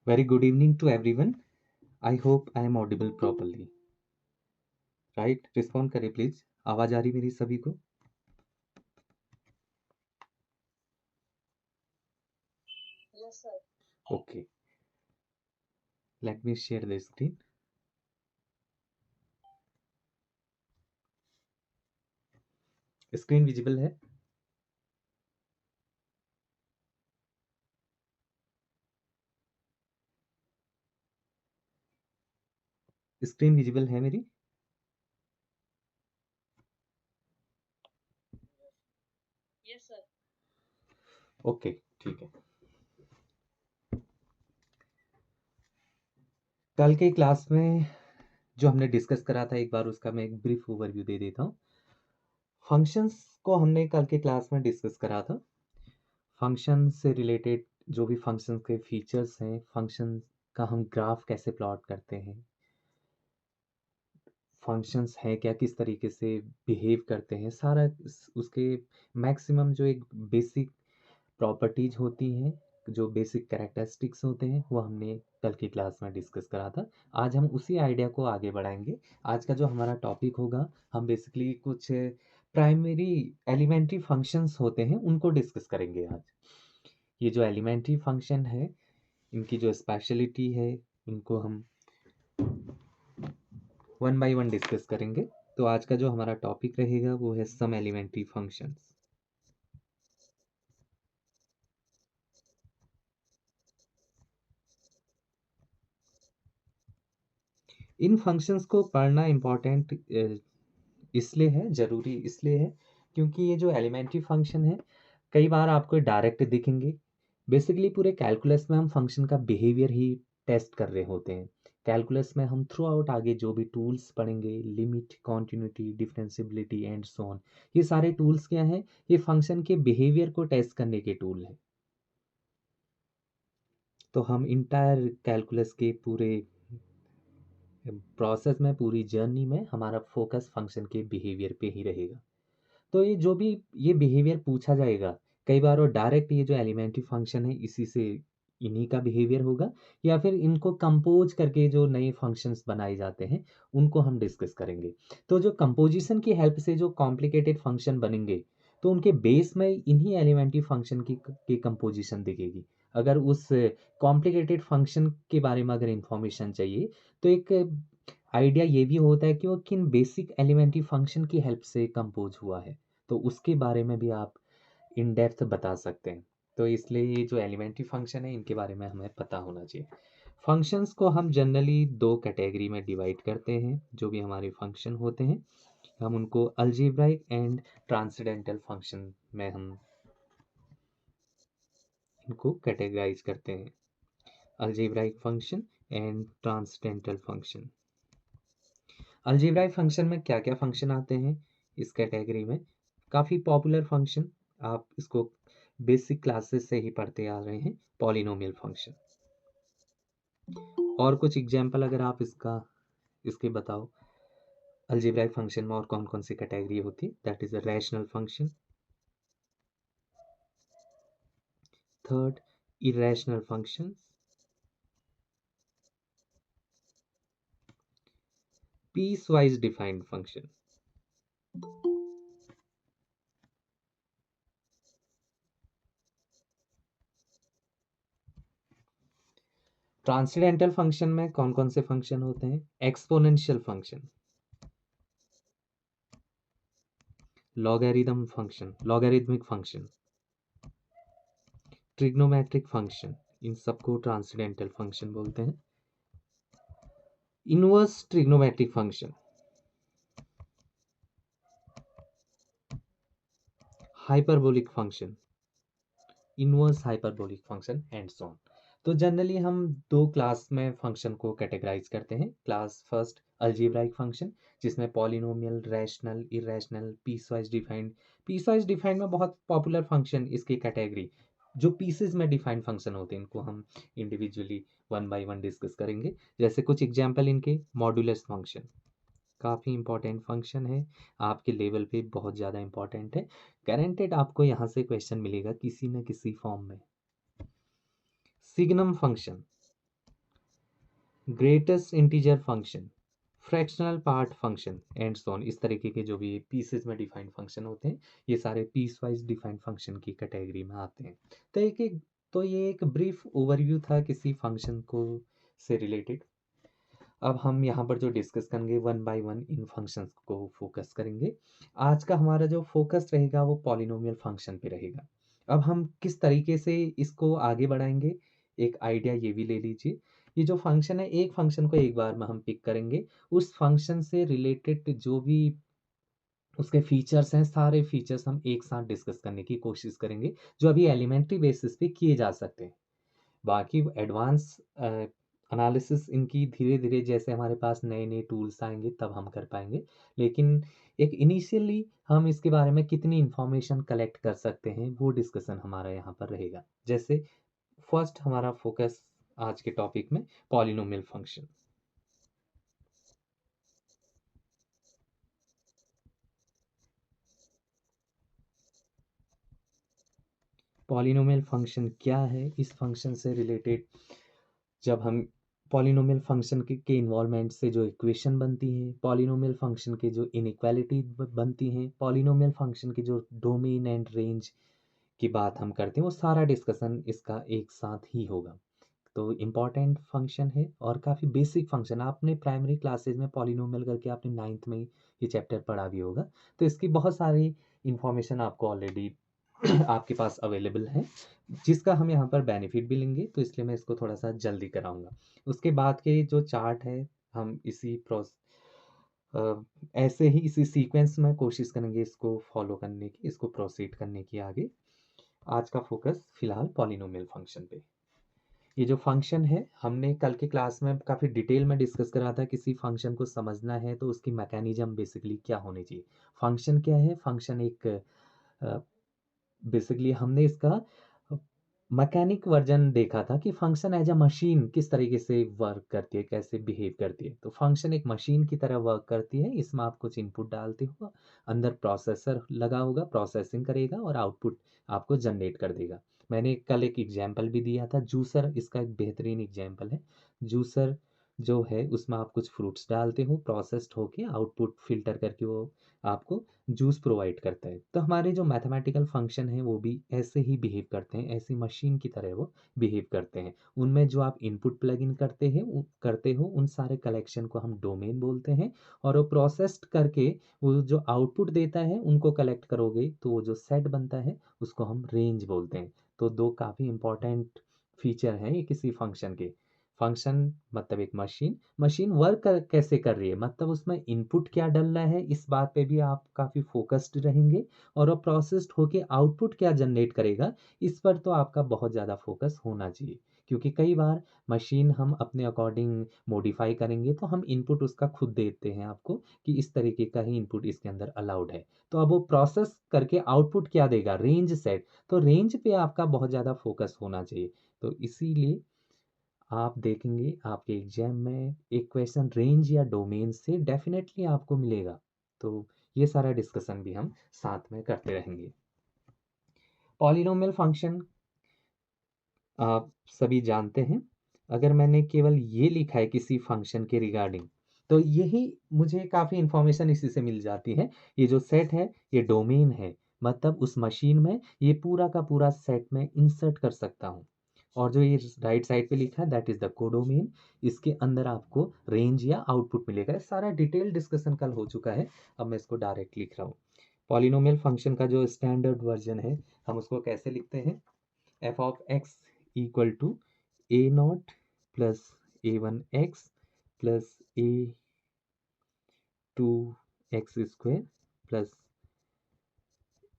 Very good evening to everyone. I hope I am audible properly. Right? Respond करें please. आवाज आ रही मेरी सभी को? Yes, sir. Okay. Let me share the screen. Screen visible है? Screen visible है मेरी? Yes, sir. ओके, ठीक है। कल के क्लास में जो हमने डिस्कस करा था एक बार उसका मैं एक ब्रीफ ओवरव्यू दे देता हूँ। फंक्शंस को हमने कल के क्लास में डिस्कस करा था। फंक्शन से रिलेटेड जो भी फंक्शन के फीचर्स हैं, फंक्शन का हम ग्राफ कैसे प्लॉट करते हैं, फंक्शंस हैं क्या, किस तरीके से बिहेव करते हैं, सारा उसके मैक्सिमम जो एक बेसिक प्रॉपर्टीज होती हैं, जो बेसिक कैरेक्टरिस्टिक्स होते हैं, वो हमने कल की क्लास में डिस्कस करा था। आज हम उसी आइडिया को आगे बढ़ाएंगे। आज का जो हमारा टॉपिक होगा, हम बेसिकली कुछ प्राइमरी एलिमेंट्री फंक्शंस होते हैं उनको डिस्कस करेंगे आज। ये जो एलिमेंट्री फंक्शन है, इनकी जो स्पेशलिटी है, इनको हम वन बाय वन डिस्कस करेंगे। तो आज का जो हमारा टॉपिक रहेगा वो है सम एलिमेंट्री फंक्शंस। इन फंक्शंस को पढ़ना इम्पोर्टेंट इसलिए है, ज़रूरी इसलिए है क्योंकि ये जो एलिमेंट्री फंक्शन है कई बार आपको डायरेक्ट दिखेंगे। बेसिकली पूरे कैलकुलस में हम फंक्शन का बिहेवियर ही टेस्ट कर रहे होते हैं। कैलकुलस में हम थ्रू आउट आगे जो भी टूल्स पढ़ेंगे, limit, continuity, differentiability and so on, ये सारे टूल्स क्या हैं? ये फंक्शन के बिहेवियर को टेस्ट करने के टूल हैं। तो हम इंटायर कैलकुलस के पूरे प्रोसेस में, पूरी जर्नी में हमारा फोकस फंक्शन के बिहेवियर पे ही रहेगा। तो ये जो भी ये बिहेवियर पूछा जाएगा, कई बार वो डायरेक्ट ये जो एलिमेंट्री फंक्शन है इसी से इन्हीं का बिहेवियर होगा, या फिर इनको कंपोज करके जो नए फंक्शंस बनाए जाते हैं उनको हम डिस्कस करेंगे। तो जो कंपोजिशन की हेल्प से जो कॉम्प्लिकेटेड फंक्शन बनेंगे, तो उनके बेस में इन्हीं एलिमेंट्री फंक्शन की कंपोजिशन दिखेगी। अगर उस कॉम्प्लिकेटेड फंक्शन के बारे में अगर इंफॉर्मेशन चाहिए, तो एक आइडिया ये भी होता है कि वो किन बेसिक एलिमेंट्री फंक्शन की हेल्प से कंपोज हुआ है, तो उसके बारे में भी आप इन डेप्थ बता सकते हैं। तो इसलिए ये जो एलिमेंट्री फंक्शन है इनके बारे में हमें पता होना चाहिए। फंक्शंस को हम जनरली दो कैटेगरी में डिवाइड करते हैं। जो भी हमारे फंक्शन होते हैं हम उनको अलजेब्राइक एंड ट्रांसेंडेंटल फंक्शन में हम इनको कैटेगराइज करते हैं। Algebraic function and transcendental function. Algebraic function में क्या क्या फंक्शन आते हैं इस कैटेगरी में? काफ़ी पॉपुलर फंक्शन, आप इसको बेसिक क्लासेस से ही पढ़ते आ रहे हैं, पॉलिनोमियल फंक्शन। और कुछ एग्जांपल अगर आप इसके बताओ, अलजेब्राइक फंक्शन में और कौन कौन सी कैटेगरी होती है? That is a rational function, third irrational function, piecewise defined function. Transcendental function में कौन कौन से फंक्शन होते हैं? Exponential function, logarithm function, logarithmic function, trigonometric function, इन सबको ट्रांसेंडेंटल फंक्शन बोलते हैं। Inverse trigonometric function, hyperbolic function, inverse hyperbolic function and so on. तो जनरली हम दो क्लास में फंक्शन को कैटेगराइज करते हैं। क्लास फर्स्ट अलजेब्राइक फंक्शन, जिसमें polynomial, rational, irrational, piecewise defined. Piecewise defined में बहुत पॉपुलर फंक्शन इसकी कैटेगरी, जो पीसेस में डिफाइंड फंक्शन होते हैं, इनको हम individually one by one discuss करेंगे। जैसे कुछ एग्जांपल इनके, मॉड्यूलस फंक्शन, काफ़ी इंपॉर्टेंट फंक्शन है, आपके लेवल पे बहुत ज़्यादा इंपॉर्टेंट है। गारंटेड आपको यहाँ से क्वेश्चन मिलेगा किसी न किसी फॉर्म में। Signum function, greatest integer function, fractional part function and so on, इस तरीके के जो भी पीसेस में डिफाइंड फंक्शन होते हैं, ये सारे पीस वाइज डिफाइंड फंक्शन की कैटेगरी में आते हैं। तो ये एक ब्रीफ ओवरव्यू था किसी फंक्शन को से रिलेटेड। अब हम यहाँ पर जो डिस्कस करेंगे one by one in functions को फोकस करेंगे। आज का हमारा जो फोकस रहेगा वो पॉलिनोमियल फंक्शन पे रहेगा। अब हम किस तरीके से इसको आगे बढ़ाएंगे, एक आइडिया ये भी ले लीजिए। ये जो फंक्शन है, एक फंक्शन को एक बार में हम पिक करेंगे, उस फंक्शन से रिलेटेड जो भी उसके फीचर्स हैं, सारे फीचर्स हम एक साथ डिस्कस करने की कोशिश करेंगे, जो अभी एलिमेंट्री बेसिस पे किए जा सकते हैं। बाकी एडवांस एनालिसिस इनकी धीरे धीरे जैसे हमारे पास नए नए टूल्स आएंगे तब हम कर पाएंगे। लेकिन एक इनिशियली हम इसके बारे में कितनी इंफॉर्मेशन कलेक्ट कर सकते हैं वो डिस्कशन हमारा यहाँ पर रहेगा। जैसे फर्स्ट हमारा फोकस आज के टॉपिक में पॉलिनोमियल फंक्शन। पॉलिनोमियल फंक्शन क्या है, इस फंक्शन से रिलेटेड जब हम पॉलिनोमियल फंक्शन के इन्वॉल्वमेंट से जो इक्वेशन बनती हैं, पॉलिनोमियल फंक्शन के जो इनइक्वालिटी बनती हैं, पॉलिनोमियल फंक्शन की जो डोमेन एंड रेंज की बात हम करते हैं, वो सारा डिस्कशन इसका एक साथ ही होगा। तो इम्पॉर्टेंट फंक्शन है और काफ़ी बेसिक फंक्शन, आपने प्राइमरी क्लासेज में पॉलिनोमियल करके आपने नाइन्थ में ये चैप्टर पढ़ा भी होगा। तो इसकी बहुत सारी इंफॉर्मेशन आपको ऑलरेडी आपके पास अवेलेबल है, जिसका हम यहाँ पर बेनिफिट भी लेंगे, तो इसलिए मैं इसको थोड़ा सा जल्दी कराऊंगा। उसके बाद के जो चार्ट है, हम ऐसे ही इसी सीक्वेंस में कोशिश करेंगे इसको फॉलो करने की, इसको प्रोसीड करने की आगे। आज का फोकस फिलहाल पॉलिनोमियल फंक्शन पे। ये जो फंक्शन है, हमने कल के क्लास में काफ़ी डिटेल में डिस्कस करा था। किसी फंक्शन को समझना है तो उसकी मैकेनिज्म बेसिकली क्या होनी चाहिए। फंक्शन क्या है, फंक्शन एक बेसिकली हमने इसका मैकेनिक वर्जन देखा था कि फंक्शन एज अ मशीन किस तरीके से वर्क करती है, कैसे बिहेव करती है। तो फंक्शन एक मशीन की तरह वर्क करती है, इसमें आप कुछ इनपुट डालते हो, अंदर प्रोसेसर लगा होगा, प्रोसेसिंग करेगा और आउटपुट आपको जनरेट कर देगा। मैंने कल एक एग्जाम्पल भी दिया था, जूसर इसका एक बेहतरीन एग्जाम्पल है। जूसर जो है उसमें आप कुछ फ्रूट्स डालते हो, प्रोसेस्ड होके आउटपुट फिल्टर करके वो आपको जूस प्रोवाइड करता है। तो हमारे जो मैथमेटिकल फंक्शन है वो भी ऐसे ही बिहेव करते हैं, ऐसी मशीन की तरह वो बिहेव करते हैं। उनमें जो आप इनपुट प्लग इन करते हो उन सारे कलेक्शन को हम डोमेन बोलते हैं, और वो प्रोसेस्ड करके वो जो आउटपुट देता है उनको कलेक्ट करोगे तो वो जो सेट बनता है उसको हम रेंज बोलते हैं। तो दो काफ़ी इंपॉर्टेंट फीचर हैं ये किसी फंक्शन के। फंक्शन मतलब एक मशीन, मशीन वर्क कैसे कर रही है, मतलब उसमें इनपुट क्या डल रहा है, इस बात पे भी आप काफ़ी फोकस्ड रहेंगे। और वो प्रोसेस्ड होके आउटपुट क्या जनरेट करेगा, इस पर तो आपका बहुत ज़्यादा फोकस होना चाहिए। क्योंकि कई बार मशीन हम अपने अकॉर्डिंग मॉडिफाई करेंगे तो हम इनपुट उसका खुद देते हैं आपको कि इस तरीके का ही इनपुट इसके अंदर अलाउड है। तो अब वो प्रोसेस करके आउटपुट क्या देगा, रेंज सेट। तो रेंज पे आपका बहुत ज़्यादा फोकस होना चाहिए। तो इसीलिए आप देखेंगे आपके एग्जाम में एक क्वेश्चन रेंज या डोमेन से डेफिनेटली आपको मिलेगा। तो ये सारा डिस्कशन भी हम साथ में करते रहेंगे। पॉलिनोमियल फंक्शन आप सभी जानते हैं। अगर मैंने केवल ये लिखा है किसी फंक्शन के रिगार्डिंग, तो यही मुझे काफ़ी इंफॉर्मेशन इसी से मिल जाती है। ये जो सेट है ये डोमेन है, मतलब उस मशीन में ये पूरा का पूरा सेट में इंसर्ट कर सकता हूँ। और जो ये राइट साइड पे लिखा है दैट इज द कोडोमेन, इसके अंदर आपको रेंज या आउटपुट मिलेगा। ये सारा डिटेल डिस्कशन कल हो चुका है, अब मैं इसको डायरेक्ट लिख रहा हूँ। पॉलिनोमियल फंक्शन का जो स्टैंडर्ड वर्जन है, हम उसको कैसे लिखते हैं, f of x equal to a naught plus a one x plus a two x square plus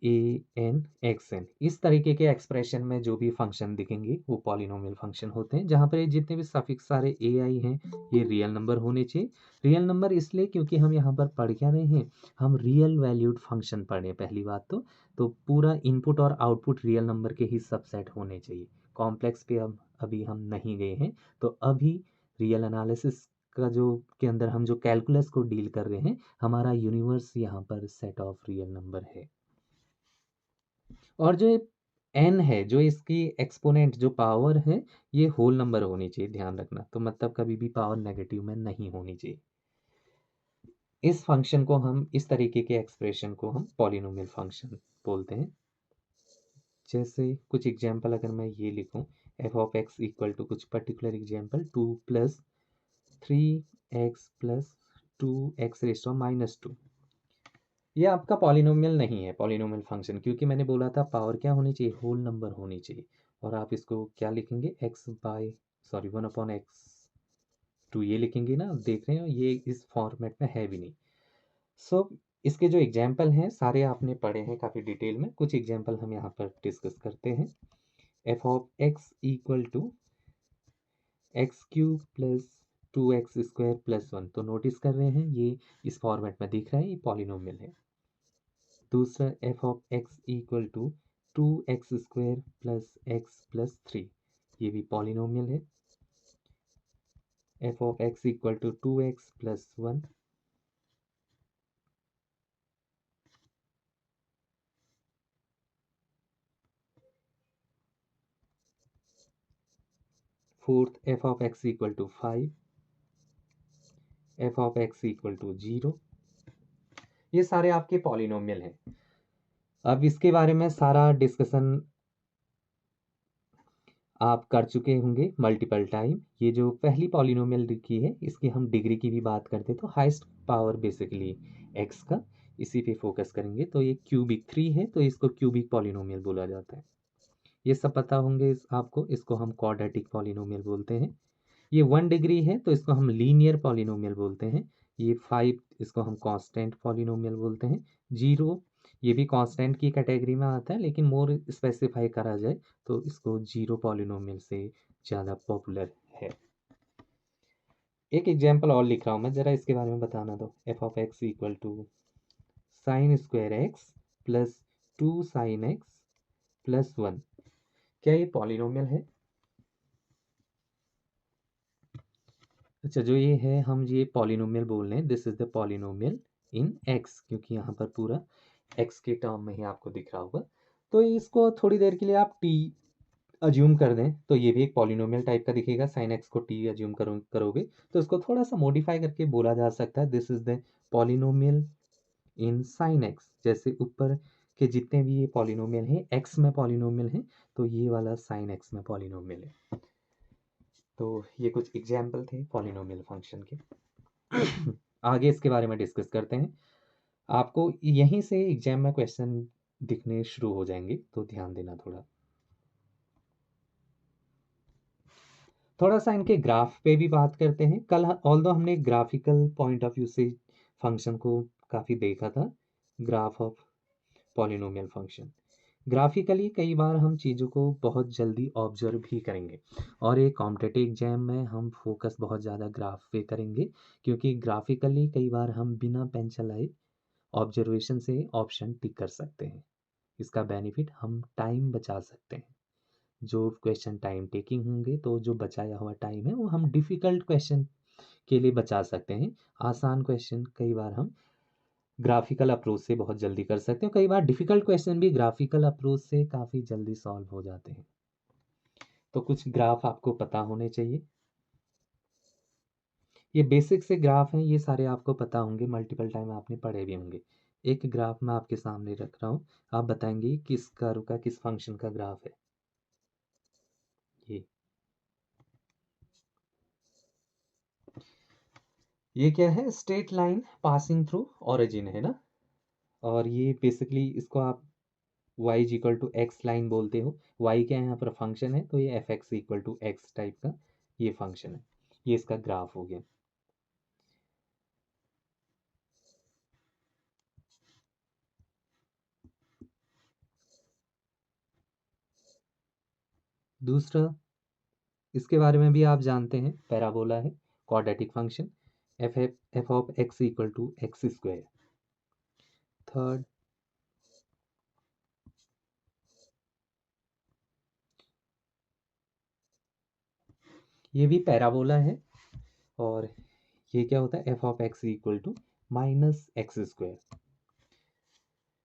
a n x n. इस तरीके के एक्सप्रेशन में जो भी फंक्शन दिखेंगे वो पॉलिनोमियल फंक्शन होते हैं, जहाँ पर ये जितने भी सफिक्स सारे ए आई हैं ये रियल नंबर होने चाहिए। रियल नंबर इसलिए क्योंकि हम यहाँ पर पढ़ क्या रहे हैं, हम रियल वैल्यूड फंक्शन पढ़े पहली बात तो पूरा इनपुट और आउटपुट रियल नंबर के ही सबसेट होने चाहिए। कॉम्प्लेक्स पे अब अभी हम नहीं गए हैं, तो अभी रियल एनालिसिस का जो के अंदर हम जो कैलकुलस को डील कर रहे हैं, हमारा यूनिवर्स यहाँ पर सेट ऑफ रियल नंबर है। और जो n है जो इसकी एक्सपोनेंट जो पावर है ये होल नंबर होनी चाहिए, ध्यान रखना। तो मतलब कभी भी पावर नेगेटिव में नहीं होनी चाहिए। इस फंक्शन को हम, इस तरीके के एक्सप्रेशन को हम पॉलिनोमियल फंक्शन बोलते हैं। जैसे कुछ एग्जांपल अगर मैं ये लिखूं, f of x equal to कुछ पर्टिकुलर एग्जांपल 2 + 3x + 2x⁻², ये आपका पॉलिनोमियल नहीं है, पॉलिनोमियल फंक्शन, क्योंकि मैंने बोला था पावर क्या होनी चाहिए, होल नंबर होनी चाहिए। और आप इसको क्या लिखेंगे, सॉरी 1/x2 ये लिखेंगे ना, आप देख रहे हो ये इस फॉर्मेट में है भी नहीं। सो इसके जो एग्जाम्पल हैं सारे आपने पढ़े हैं काफ़ी डिटेल में, कुछ एग्जाम्पल हम यहाँ पर डिस्कस करते हैं। F of x equal to x³ + 2x² + 1, तो नोटिस कर रहे हैं ये इस फॉर्मेट में दिख रहा है, ये पॉलिनोमियल है। दूसरा f of x equal to 2x² + x + 3, ये भी पॉलिनोमियल है। F of x equal to 2x + 1, fourth f of x equal to 5, f of x equal to 0, ये सारे आपके पॉलिनोमियल हैं। अब इसके बारे में सारा डिस्कशन आप कर चुके होंगे मल्टीपल टाइम। ये जो पहली पॉलिनोमियल लिखी है इसकी हम डिग्री की भी बात करते तो हाईएस्ट पावर बेसिकली एक्स का, इसी पे फोकस करेंगे। तो ये क्यूबिक 3 है तो इसको क्यूबिक पॉलिनोमियल बोला जाता है, ये सब पता होंगे आपको। इसको हम क्वाड्रेटिक पॉलिनोमियल बोलते हैं। ये 1 डिग्री है तो इसको हम लीनियर पॉलिनोमियल बोलते हैं। ये 5 इसको हम कांस्टेंट पॉलिनोमियल बोलते हैं। 0 ये भी कांस्टेंट की कैटेगरी में आता है, लेकिन मोर स्पेसिफाई करा जाए तो इसको 0 पॉलिनोमियल से ज़्यादा पॉपुलर है। एक एग्जांपल और लिख रहा हूँ मैं, ज़रा इसके बारे में बताना दो। F of x equal to sin² x + 2sin x + 1, क्या ये पॉलिनोमियल है? अच्छा, जो ये है हम ये पॉलिनोमियल बोल रहे हैं, this is the polynomial in x, क्योंकि यहाँ पर पूरा एक्स के टर्म में ही आपको दिख रहा होगा। तो इसको थोड़ी देर के लिए आप टी अज्यूम कर दें तो ये भी एक पॉलिनोमियल टाइप का दिखेगा। साइन एक्स को टी अज्यूम करोगे तो इसको थोड़ा सा मॉडिफाई करके बोला जा सकता है, this is the polynomial in sine x. जैसे ऊपर के जितने भी ये पॉलिनोमियल हैं एक्स में पॉलिनोमियल हैं, तो ये वाला साइन एक्स में पॉलिनोमियल है। तो ये कुछ एग्जाम्पल थे पॉलिनोमियल फंक्शन के। आगे इसके बारे में डिस्कस करते हैं। आपको यहीं से एग्जाम में क्वेश्चन दिखने शुरू हो जाएंगे, तो ध्यान देना थोड़ा। थोड़ा सा इनके ग्राफ पे भी बात करते हैं। कल ऑल्दो हमने ग्राफिकल पॉइंट ऑफ व्यू से फंक्शन को काफ़ी देखा था, graph of polynomial function. Graphically कई बार हम चीज़ों को बहुत जल्दी ऑब्जर्व भी करेंगे, और एक कॉम्पिटिटिव एग्जाम में हम फोकस बहुत ज़्यादा ग्राफ पे करेंगे, क्योंकि ग्राफिकली कई बार हम बिना पेन चलाए ऑब्जर्वेशन से ऑप्शन टिक कर सकते हैं। इसका बेनिफिट हम टाइम बचा सकते हैं। जो क्वेश्चन टाइम टेकिंग होंगे तो जो बचाया हुआ टाइम है वो हम डिफ़िकल्ट क्वेश्चन के लिए बचा सकते हैं। आसान क्वेश्चन कई बार हम ग्राफिकल अप्रोच से बहुत जल्दी कर सकते हैं, कई बार डिफ़िकल्ट क्वेश्चन भी ग्राफिकल अप्रोच से काफ़ी जल्दी सॉल्व हो जाते हैं। तो कुछ ग्राफ आपको पता होने चाहिए। ये बेसिक से ग्राफ हैं, ये सारे आपको पता होंगे, मल्टीपल टाइम आपने पढ़े भी होंगे। एक ग्राफ मैं आपके सामने रख रहा हूँ, आप बताएंगे किस कर्व का किस फंक्शन का ग्राफ है। ये क्या है, straight line passing through origin है ना। और ये बेसिकली इसको आप y equal to x line बोलते हो। y क्या है यहाँ पर फंक्शन है, तो ये f x equal to x type का ये फंक्शन है। ये इसका ग्राफ हो गया। दूसरा इसके बारे में भी आप जानते हैं, पैराबोला है, quadratic function, f of x equal to x²। Third ये भी पैराबोला है, और ये क्या होता है, f of x equal to -x²।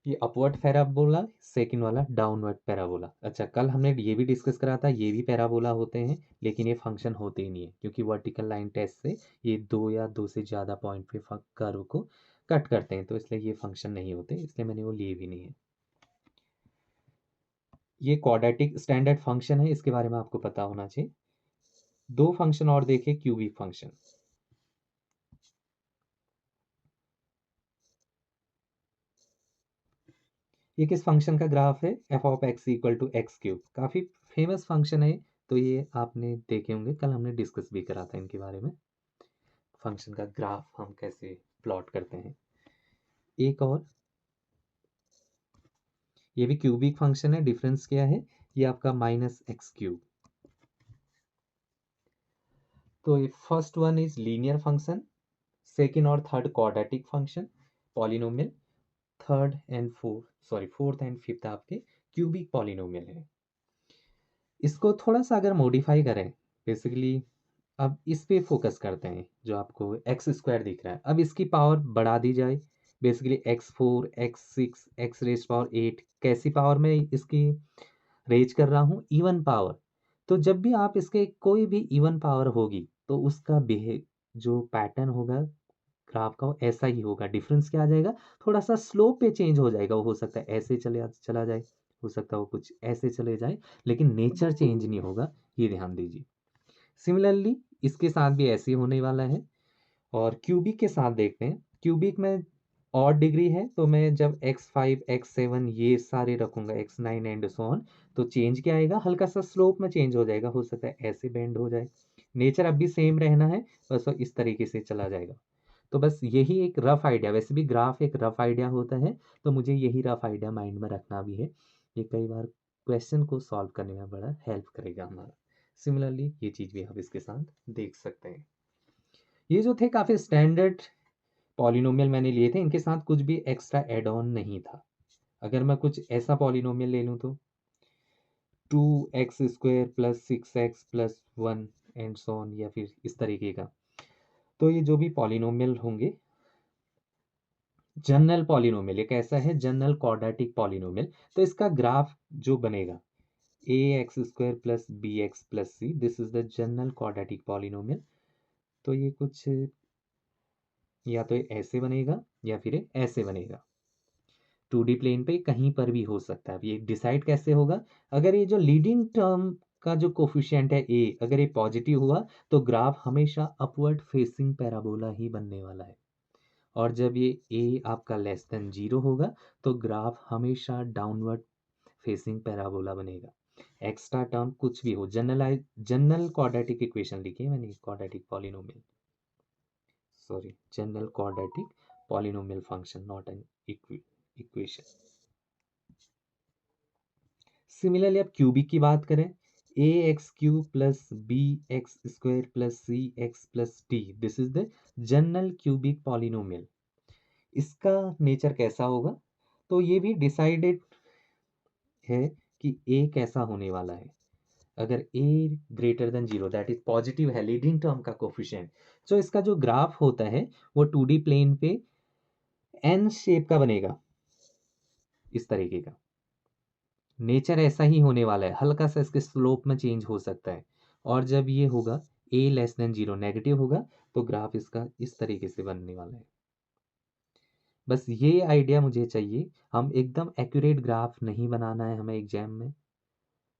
ये अपवर्ड पैराबोला, सेकंड वाला डाउनवर्ड पैराबोला। अच्छा, कल हमने ये भी डिस्कस करा था, ये भी पैराबोला होते हैं, लेकिन ये फंक्शन होते ही नहीं है, क्योंकि वर्टिकल लाइन टेस्ट से ये दो या दो से ज़्यादा पॉइंट पे कर्व को कट करते हैं, तो इसलिए ये फंक्शन नहीं होते, इसलिए मैंने वो लिए भी नहीं है। ये क्वाड्रेटिक स्टैंडर्ड फंक्शन है, इसके बारे में आपको पता होना चाहिए। दो फंक्शन और देखे, क्यूबिक फंक्शन। ये किस फंक्शन का ग्राफ है? F of x equal to x cube. काफ़ी फेमस फंक्शन है, तो ये आपने देखे होंगे, कल हमने डिस्कस भी करा था इनके बारे में, फंक्शन का ग्राफ हम कैसे प्लॉट करते हैं। एक और, ये भी क्यूबिक फंक्शन है, डिफरेंस क्या है? ये आपका माइनस एक्स क्यूब। तो ये first one is linear function, second और third quadratic function, polynomial, third and fourth and fifth आपके क्यूबिक पॉलिनोमियल है। इसको थोड़ा सा अगर मॉडिफाई करें, बेसिकली अब इस पे फोकस करते हैं, जो आपको एक्स स्क्वायर दिख रहा है, अब इसकी पावर बढ़ा दी जाए, basically x4 x6 x raise power 8, कैसी पावर में इसकी रेज कर रहा हूँ? Even power. तो जब भी आप इसके कोई भी इवन पावर होगी, तो उसका जो पैटर्न होगा ग्राफ का, वो ऐसा ही होगा। डिफरेंस क्या आ जाएगा? थोड़ा सा स्लोप पे चेंज हो जाएगा, वो हो सकता है ऐसे चला जाए, हो सकता है वो कुछ ऐसे चले जाए, लेकिन नेचर चेंज नहीं होगा, ये ध्यान दीजिए। सिमिलरली इसके साथ भी ऐसे ही होने वाला है। और क्यूबिक के साथ देखते हैं, क्यूबिक में और डिग्री है, तो मैं जब x5 x7 ये सारे रखूंगा, x9 एंड सो ऑन, तो चेंज क्या आएगा? हल्का सा स्लोप में चेंज हो जाएगा, हो सकता है ऐसे बेंड हो जाए। नेचर अब भी सेम रहना है, बस वो इस तरीके से चला जाएगा। तो बस यही एक रफ आइडिया, वैसे भी ग्राफ एक रफ आइडिया होता है, तो मुझे यही रफ आइडिया माइंड में रखना भी है, ये कई बार क्वेश्चन को सॉल्व करने में बड़ा हेल्प करेगा हमारा। सिमिलरली ये चीज़ भी आप इसके साथ देख सकते हैं। ये जो थे काफ़ी स्टैंडर्ड पॉलिनोमियल मैंने लिए थे, इनके साथ कुछ भी एक्स्ट्रा एड ऑन नहीं था। अगर मैं कुछ ऐसा पॉलिनोमियल ले लूँ तो 2x² plus 6x plus 1 and so on, या फिर इस तरीके का, तो ये जो भी पॉलिनोमियल होंगे, जनरल पॉलिनोमियल, ये कैसा है? General quadratic polynomial. तो इसका ग्राफ जो बनेगा, ax² plus bx plus c, this is the general quadratic polynomial. तो ये कुछ या तो ऐसे बनेगा या फिर ऐसे बनेगा, 2D प्लेन पे कहीं पर भी हो सकता है। अब ये डिसाइड कैसे होगा? अगर ये जो लीडिंग टर्म का जो कोफिशिएंट है ए, अगर ये पॉजिटिव हुआ, तो ग्राफ हमेशा अपवर्ड फेसिंग पैराबोला ही बनने वाला है। और जब ये ए आपका लेस देन 0 होगा, तो ग्राफ हमेशा डाउनवर्ड फेसिंग पैराबोला बनेगा। एक्स्ट्रा टर्म कुछ भी हो, जनरल क्वाड्रेटिक इक्वेशन लिखी है मैंने, quadratic polynomial, sorry, general quadratic polynomial function, not an equation. Similarly अब क्यूबिक की बात करें, a x cube plus b x square plus c x plus d, this is the general cubic polynomial. इसका nature कैसा होगा? तो ये भी डिसाइडेड है कि ए कैसा होने वाला है। अगर a greater than 0, that is positive है, लीडिंग टर्म का कोफिशिएंट, तो इसका जो ग्राफ होता है वो 2D प्लेन पे एन शेप का बनेगा, इस तरीके का। नेचर ऐसा ही होने वाला है, हल्का सा इसके स्लोप में चेंज हो सकता है। और जब ये होगा ए लेस देन 0 नेगेटिव होगा, तो ग्राफ इसका इस तरीके से बनने वाला है। बस ये आइडिया मुझे चाहिए, हम एकदम एक्यूरेट ग्राफ नहीं बनाना है हमें एग्जाम में,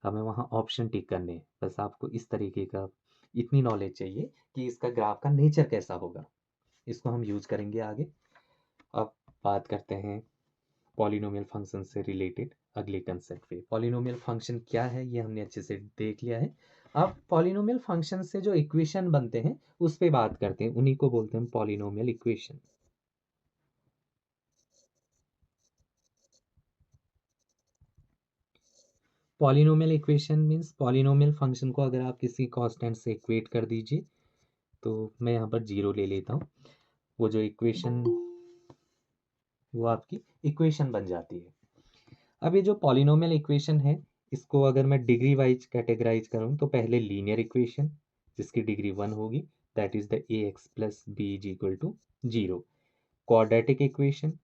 हमें वहाँ ऑप्शन टिक करने हैं, बस आपको इस तरीके का इतनी नॉलेज चाहिए कि इसका ग्राफ का नेचर कैसा होगा, इसको हम यूज करेंगे आगे। अब बात करते हैं पॉलिनोमियल फंक्शन से रिलेटेड अगले कंसेप्ट पे। पॉलिनोमियल फंक्शन क्या है ये हमने अच्छे से देख लिया है। अब पॉलिनोमियल फंक्शन से जो इक्वेशन बनते हैं उस पे बात करते हैं, उन्हीं को बोलते हैं polynomial equation. Polynomial equation means polynomial function को अगर आप किसी कांस्टेंट से इक्वेट कर दीजिए, तो मैं यहाँ पर 0 ले लेता हूँ, वो जो इक्वेशन, वो आपकी इक्वेशन बन जाती है। अब ये जो पॉलिनोमियल इक्वेशन है, इसको अगर मैं डिग्री वाइज कैटेगराइज करूँ, तो पहले लीनियर इक्वेशन जिसकी डिग्री 1 होगी, that is the a x plus b is equal to 0। Quadratic equation,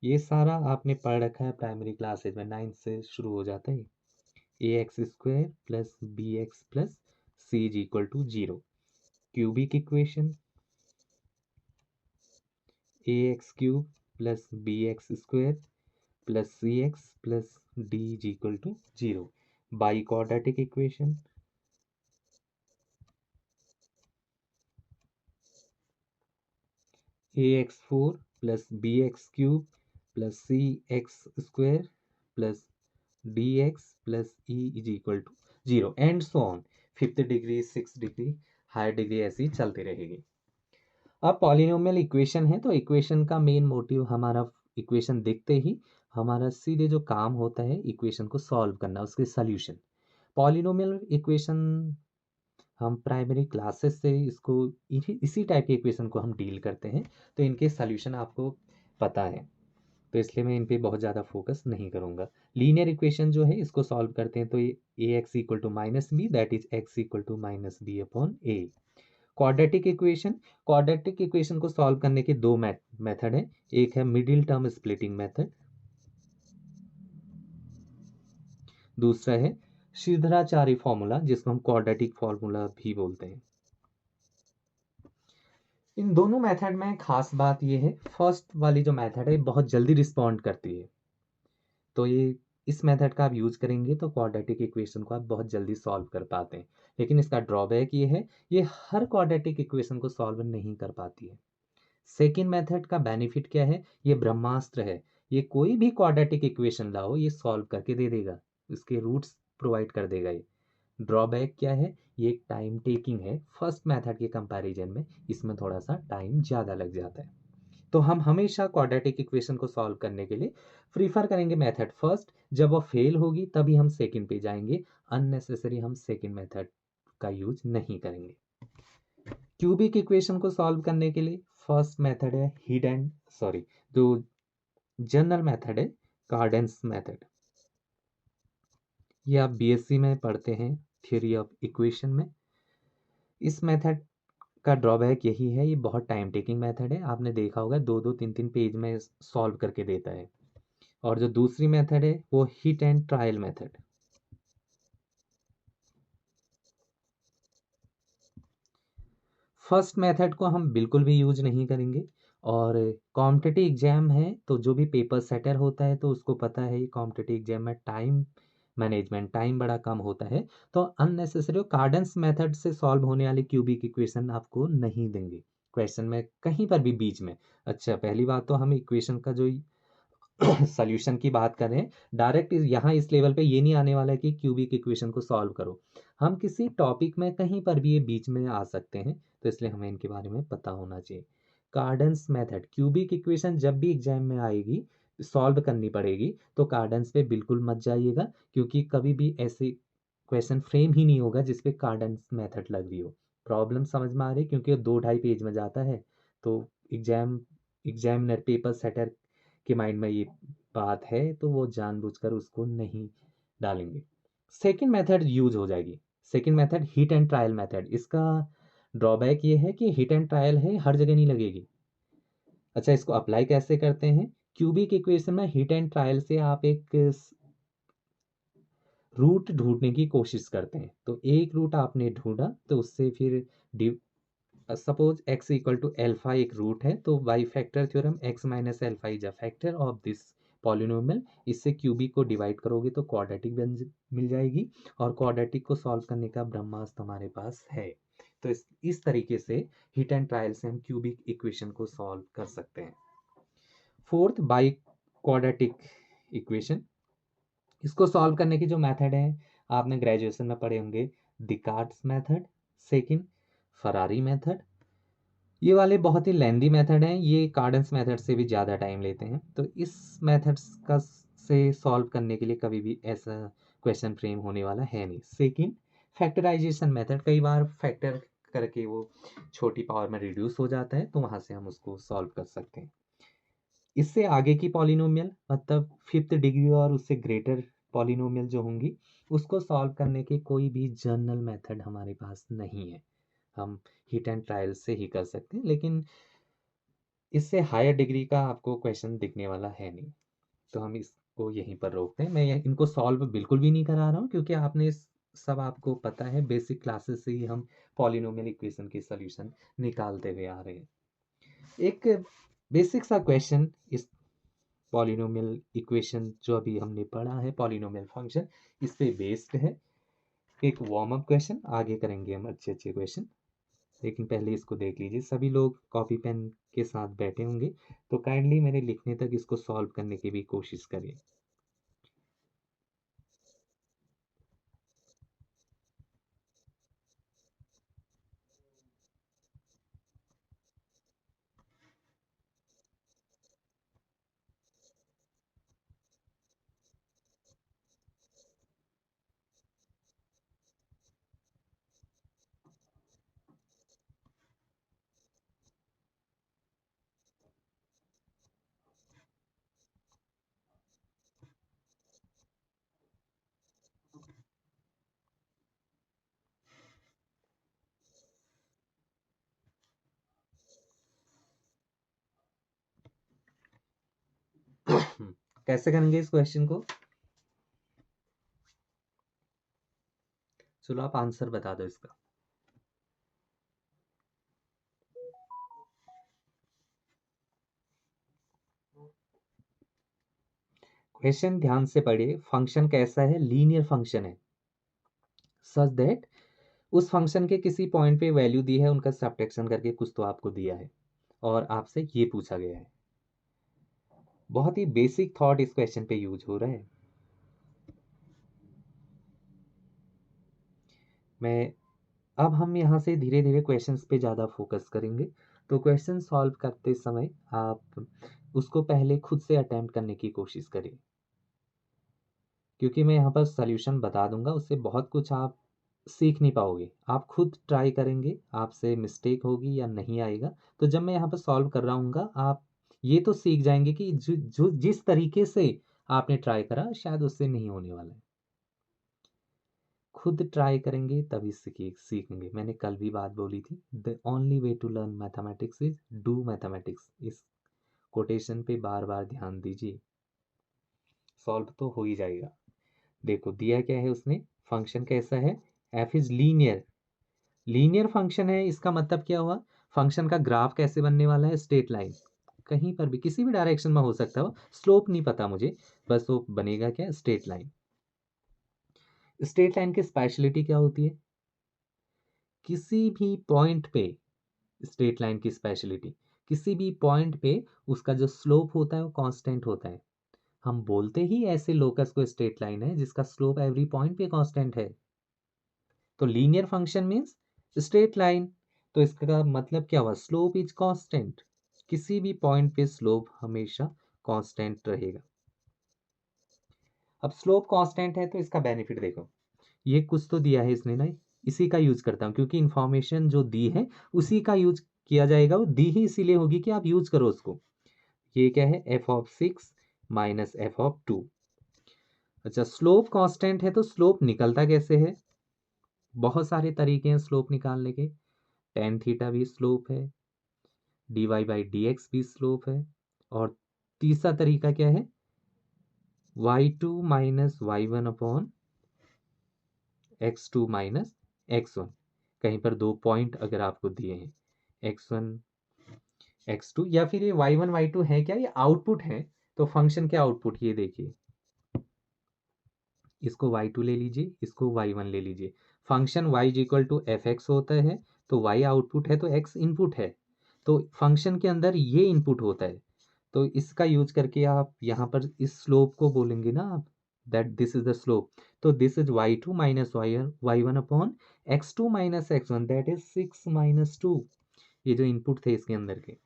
ये सारा आपने पढ़ रखा है प्राइमरी क्लासेज में, 9 से शुरू हो जाता है। A x square plus b x plus c is equal to 0। Cubic equation a x cube plus b x square plus c x plus d is equal to 0। Biquadratic equation a x four plus b x cube plus c x square plus d x plus e is equal to 0 and so on. Fifth degree, six degree, higher degree ऐसी ही चलती रहेगी। अब polynomial equation है तो equation का main motive हमारा, equation देखते ही हमारा सीधे जो काम होता है इक्वेशन को सॉल्व करना, उसके सॉल्यूशन। पॉलिनोमियल इक्वेशन हम प्राइमरी क्लासेस से इसको इसी टाइप के इक्वेशन को हम डील करते हैं, तो इनके सॉल्यूशन आपको पता है, तो इसलिए मैं इन पे बहुत ज़्यादा फोकस नहीं करूँगा। लीनियर इक्वेशन जो है इसको सॉल्व करते हैं तो ये a x equal to minus b that is x equal to minus b upon a. Quadratic equation, quadratic equation को सॉल्व करने के दो मेथड है। एक है मिडिल टर्म स्प्लिटिंग मेथड, दूसरा है श्रीधराचार्य फॉर्मूला जिसको हम क्वाड्रेटिक फॉर्मूला भी बोलते हैं। इन दोनों मेथड में खास बात ये है, फर्स्ट वाली जो मेथड है बहुत जल्दी रिस्पॉन्ड करती है, तो ये इस मेथड का आप यूज करेंगे तो क्वाड्रेटिक इक्वेशन को आप बहुत जल्दी सॉल्व कर पाते हैं। लेकिन इसका ड्रॉबैक ये है, ये हर क्वाड्रेटिक इक्वेशन को सॉल्व नहीं कर पाती है। सेकेंड मेथड का बेनिफिट क्या है, ये ब्रह्मास्त्र है, ये कोई भी क्वाड्रेटिक इक्वेशन लाओ ये सॉल्व करके दे देगा, इसके रूट्स प्रोवाइड कर देगा ये। ड्रॉबैक क्या है, ये एक टाइम टेकिंग है, फर्स्ट मेथड के कंपैरिजन में इसमें थोड़ा सा टाइम ज़्यादा लग जाता है। तो हम हमेशा क्वाड्रेटिक इक्वेशन को सॉल्व करने के लिए प्रीफर करेंगे मेथड फर्स्ट, जब वो फेल होगी तभी हम सेकंड पे जाएंगे, अननेसेसरी हम सेकंड मेथड का यूज नहीं करेंगे। क्यूबिक इक्वेशन को सॉल्व करने के लिए फर्स्ट मेथड है हिडन, सॉरी, जो जनरल मेथड है कार्डेंस मेथड। ये आप बीएससी में पढ़ते हैं थ्योरी ऑफ इक्वेशन में। इस मेथड का ड्रॉबैक यही है, ये बहुत टाइम टेकिंग मेथड है, आपने देखा होगा दो दो तीन तीन पेज में सॉल्व करके देता है। और जो दूसरी मेथड है वो hit and trial method. First method को हम बिल्कुल भी यूज नहीं करेंगे, और कॉम्पिटिटिव एग्जाम है तो जो भी पेपर सेटर होता है तो उसको पता है कॉम्पिटिटिव एग्जाम में टाइम मैनेजमेंट, टाइम बड़ा कम होता है, तो अननेसेसरी कार्डेंस मेथड से सॉल्व होने वाली क्यूबिक इक्वेशन आपको नहीं देंगे क्वेश्चन में कहीं पर भी बीच में। अच्छा, पहली बात तो हम इक्वेशन का जो सॉल्यूशन की बात करें, डायरेक्ट यहाँ इस लेवल पे ये नहीं आने वाला है कि क्यूबिक इक्वेशन को सॉल्व करो, हम किसी टॉपिक में कहीं पर भी ये बीच में आ सकते हैं, तो इसलिए हमें इनके बारे में पता होना चाहिए। कार्डन्स मेथड, क्यूबिक इक्वेशन जब भी एग्जाम में आएगी सॉल्व करनी पड़ेगी तो कार्डन्स पे बिल्कुल मत जाइएगा, क्योंकि कभी भी ऐसे क्वेश्चन फ्रेम ही नहीं होगा जिसपे कार्डन्स मेथड लग रही हो। प्रॉब्लम समझ में आ रही है, क्योंकि दो ढाई पेज में जाता है, तो एग्जामिनर पेपर सेटर के माइंड में ये बात है तो वो जानबूझकर उसको नहीं डालेंगे। सेकंड मेथड यूज हो जाएगी, second method hit and trial method. इसका ड्रॉबैक ये है कि हिट एंड ट्रायल है, हर जगह नहीं लगेगी। अच्छा, इसको अप्लाई कैसे करते हैं, क्यूबिक इक्वेशन में हिट एंड ट्रायल से आप एक रूट ढूंढने की कोशिश करते हैं, तो एक रूट आपने ढूंढा तो उससे फिर suppose x equal to alpha एक रूट है, तो by factor theorem x minus alpha is a factor of this polynomial, इससे क्यूबिक को डिवाइड करोगे तो क्वाड्रेटिक मिल जाएगी, और क्वाड्रेटिक को सॉल्व करने का ब्रह्मास्त्र हमारे पास है। तो इस तरीके से हिट एंड ट्रायल से हम क्यूबिक इक्वेशन को सॉल्व कर सकते हैं। फोर्थ, बाई क्वाड्रेटिक इक्वेशन, इसको सॉल्व करने की जो मेथड है आपने ग्रेजुएशन में पढ़े होंगे, डिकार्ड्स मेथड, सेकंड फरारी मेथड। ये वाले बहुत ही लेंदी मेथड हैं, ये कार्डन्स मेथड से भी ज़्यादा टाइम लेते हैं, तो इस मेथड्स का से सॉल्व करने के लिए कभी भी ऐसा क्वेश्चन फ्रेम होने वाला है नहीं। सेकंड, फैक्टराइजेशन मेथड, कई बार फैक्टर करके वो छोटी पावर में रिड्यूस हो जाता है तो वहाँ से हम उसको सॉल्व कर सकते हैं। इससे आगे की पॉलिनोमियल मतलब फिफ्थ डिग्री और उससे ग्रेटर पॉलिनोमियल जो होंगी उसको सॉल्व करने के कोई भी जनरल मेथड हमारे पास नहीं है, हम हिट एंड ट्रायल से ही कर सकते हैं। लेकिन इससे हायर डिग्री का आपको क्वेश्चन दिखने वाला है नहीं, तो हम इसको यहीं पर रोकते हैं। मैं इनको सॉल्व बिल्कुल भी नहीं करा रहा हूँ, क्योंकि सब आपको पता है, बेसिक क्लासेस से ही हम पॉलिनोमियल इक्वेशन के सॉल्यूशन निकालते हुए आ रहे हैं। एक बेसिक सा क्वेश्चन इस पॉलिनोमियल इक्वेशन जो अभी हमने पढ़ा है, पॉलिनोमियल फंक्शन, इस पे बेस्ड है। एक वार्म अप क्वेश्चन, आगे करेंगे हम अच्छे अच्छे क्वेश्चन, लेकिन पहले इसको देख लीजिए। सभी लोग कॉपी पेन के साथ बैठे होंगे, तो काइंडली मेरे लिखने तक इसको सॉल्व करने की भी कोशिश करिए। कैसे करेंगे इस क्वेश्चन को? चलो आप आंसर बता दो इसका। क्वेश्चन ध्यान से पढ़िए। फंक्शन कैसा है? लीनियर फंक्शन है, सच दैट उस फंक्शन के किसी पॉइंट पे वैल्यू दी है, उनका सब्ट्रैक्शन करके कुछ तो आपको दिया है, और आपसे ये पूछा गया है। बहुत ही बेसिक थॉट इस क्वेश्चन पे यूज हो रहा है। मैं अब हम यहाँ से धीरे धीरे क्वेश्चंस पे ज़्यादा फोकस करेंगे। तो क्वेश्चन सॉल्व करते समय आप उसको पहले खुद से अटेम्प्ट करने की कोशिश करिए, क्योंकि मैं यहाँ पर सॉल्यूशन बता दूंगा, उससे बहुत कुछ आप सीख नहीं पाओगे। आप खुद ट्राई करेंगे, आपसे मिस्टेक होगी या नहीं आएगा, तो जब मैं यहाँ पर सॉल्व कर रहा हूँ आप ये तो सीख जाएंगे कि जो जिस तरीके से आपने ट्राई करा शायद उससे नहीं होने वाला है। खुद ट्राई करेंगे तभी सीखेंगे। मैंने कल भी बात बोली थी, the only way to learn mathematics is do mathematics. इस कोटेशन पे बार बार ध्यान दीजिए, सॉल्व तो हो ही जाएगा। देखो दिया क्या है उसने, फंक्शन कैसा है? F is linear. Linear function है, इसका मतलब क्या हुआ? फंक्शन का ग्राफ कैसे बनने वाला है? स्ट्रेट लाइन, कहीं पर भी किसी भी डायरेक्शन में हो सकता हो, स्लोप नहीं पता मुझे, बस वो बनेगा क्या? Straight line. स्ट्रेट लाइन की स्पेशलिटी क्या होती है? किसी भी पॉइंट पे, स्ट्रेट लाइन की स्पेशलिटी, किसी भी पॉइंट पे उसका जो स्लोप होता है वो कांस्टेंट होता है। हम बोलते ही ऐसे लोकस को स्ट्रेट लाइन है जिसका स्लोप एवरी पॉइंट पे कांस्टेंट है। तो linear function means straight line, तो इसका मतलब क्या हुआ? Slope is constant. किसी भी पॉइंट पे स्लोप हमेशा कांस्टेंट रहेगा। अब स्लोप कांस्टेंट है तो इसका बेनिफिट देखो, ये कुछ तो दिया है इसने ना, इसी का यूज करता हूँ, क्योंकि इंफॉर्मेशन जो दी है उसी का यूज किया जाएगा। वो दी ही इसीलिए होगी कि आप यूज करो उसको। ये क्या है? f(6) minus f(2). अच्छा, स्लोप कांस्टेंट है तो स्लोप निकलता कैसे है? बहुत सारे तरीके हैं स्लोप निकालने के। टेन थीटा भी स्लोप है, dy/dx भी स्लोप है, और तीसरा तरीका क्या है? y2 minus y1 upon x2 minus x1। कहीं पर दो पॉइंट अगर आपको दिए हैं, x1 x2, या फिर ये y1 y2 है क्या? ये आउटपुट है। तो फंक्शन के आउटपुट ये देखिए, इसको y2 ले लीजिए, इसको y1 ले लीजिए। Function y is equal to f x होता है, तो y आउटपुट है तो x इनपुट है, तो फंक्शन के अंदर ये इनपुट होता है। तो इसका यूज करके आप यहाँ पर इस स्लोप को बोलेंगे ना आप, that this is the slope. तो this is y2 minus y1 upon x2 minus x1, that is 6 - 2। ये जो इनपुट थे इसके अंदर के,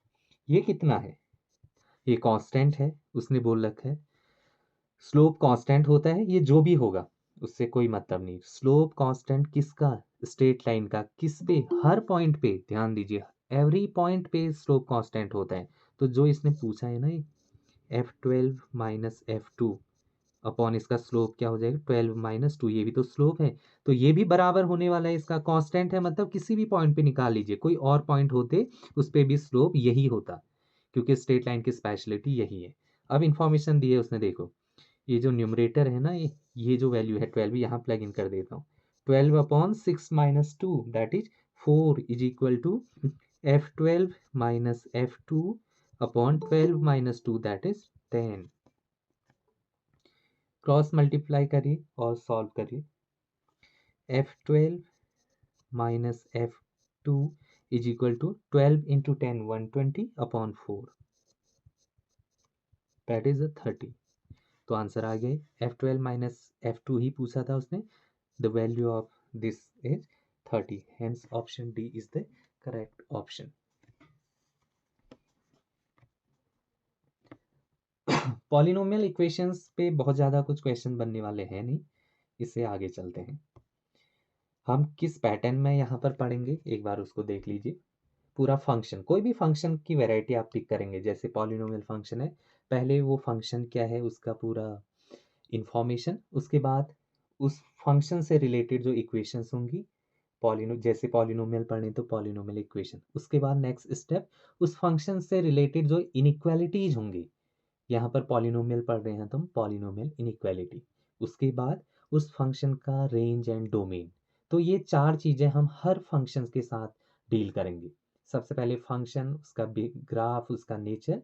ये कितना है? ये कांस्टेंट है, उसने बोल रखा है। स्लोप कांस्टेंट होता है, ये जो भी होगा उससे कोई मतलब नहीं। स्लोप कांस्टेंट किसका? स्ट्रेट लाइन का। किस पे? हर पॉइंट पे। ध्यान दीजिए, एवरी पॉइंट पे स्लोप कांस्टेंट होता है। तो जो इसने पूछा है ना, f12 माइनस f2 अपॉन इसका स्लोप क्या हो जाएगा? 12 - 2। ये भी तो स्लोप है, तो ये भी बराबर होने वाला है इसका। कांस्टेंट है मतलब किसी भी पॉइंट पे निकाल लीजिए, कोई और पॉइंट होते उस पे भी स्लोप यही होता। क्योंकि स्ट्रेट लाइन की स्पेशलिटी यही है। अब इन्फॉर्मेशन दी है उसने, देखो ये जो न्यूमरेटर है ना, ये जो वैल्यू है 12 यहाँ प्लग इन कर देता हूँ। 12/6 - 2 that is 4 is equal to F12 - F2/12 - 2 that is 10। Cross multiply करिए और सॉल्व करिए। F12 - F2 is equal to 12 × 10 120/4 that is 30। तो आंसर आ गया। F12 - F2 ही पूछा था उसने। The value of this is 30. Hence option D is the correct option. Polynomial equations पे बहुत ज़्यादा कुछ क्वेश्चन बनने वाले हैं नहीं, इससे आगे चलते हैं। हम किस पैटर्न में यहाँ पर पढ़ेंगे एक बार उसको देख लीजिए। पूरा फंक्शन, कोई भी फंक्शन की वैरायटी आप टिक करेंगे। जैसे पॉलिनोमियल फंक्शन है, पहले वो फंक्शन क्या है उसका पूरा इंफॉर्मेशन, उसके बाद उस फंक्शन से रिलेटेड जो इक्वेशंस होंगी, जैसे पॉलिनोमियल पढ़े तो पॉलिनोमियल इक्वेशन, उसके बाद नेक्स्ट स्टेप उस फंक्शन से रिलेटेड जो इनइक्वालिटीज होंगी, यहाँ पर पॉलिनोमियल पढ़ रहे हैं तो हम पॉलिनोमियल इनइक्वालिटी, उसके बाद उस फंक्शन का रेंज एंड डोमेन। तो ये चार चीज़ें हम हर फंक्शन के साथ डील करेंगे। सबसे पहले फंक्शन, उसका ग्राफ, उसका नेचर,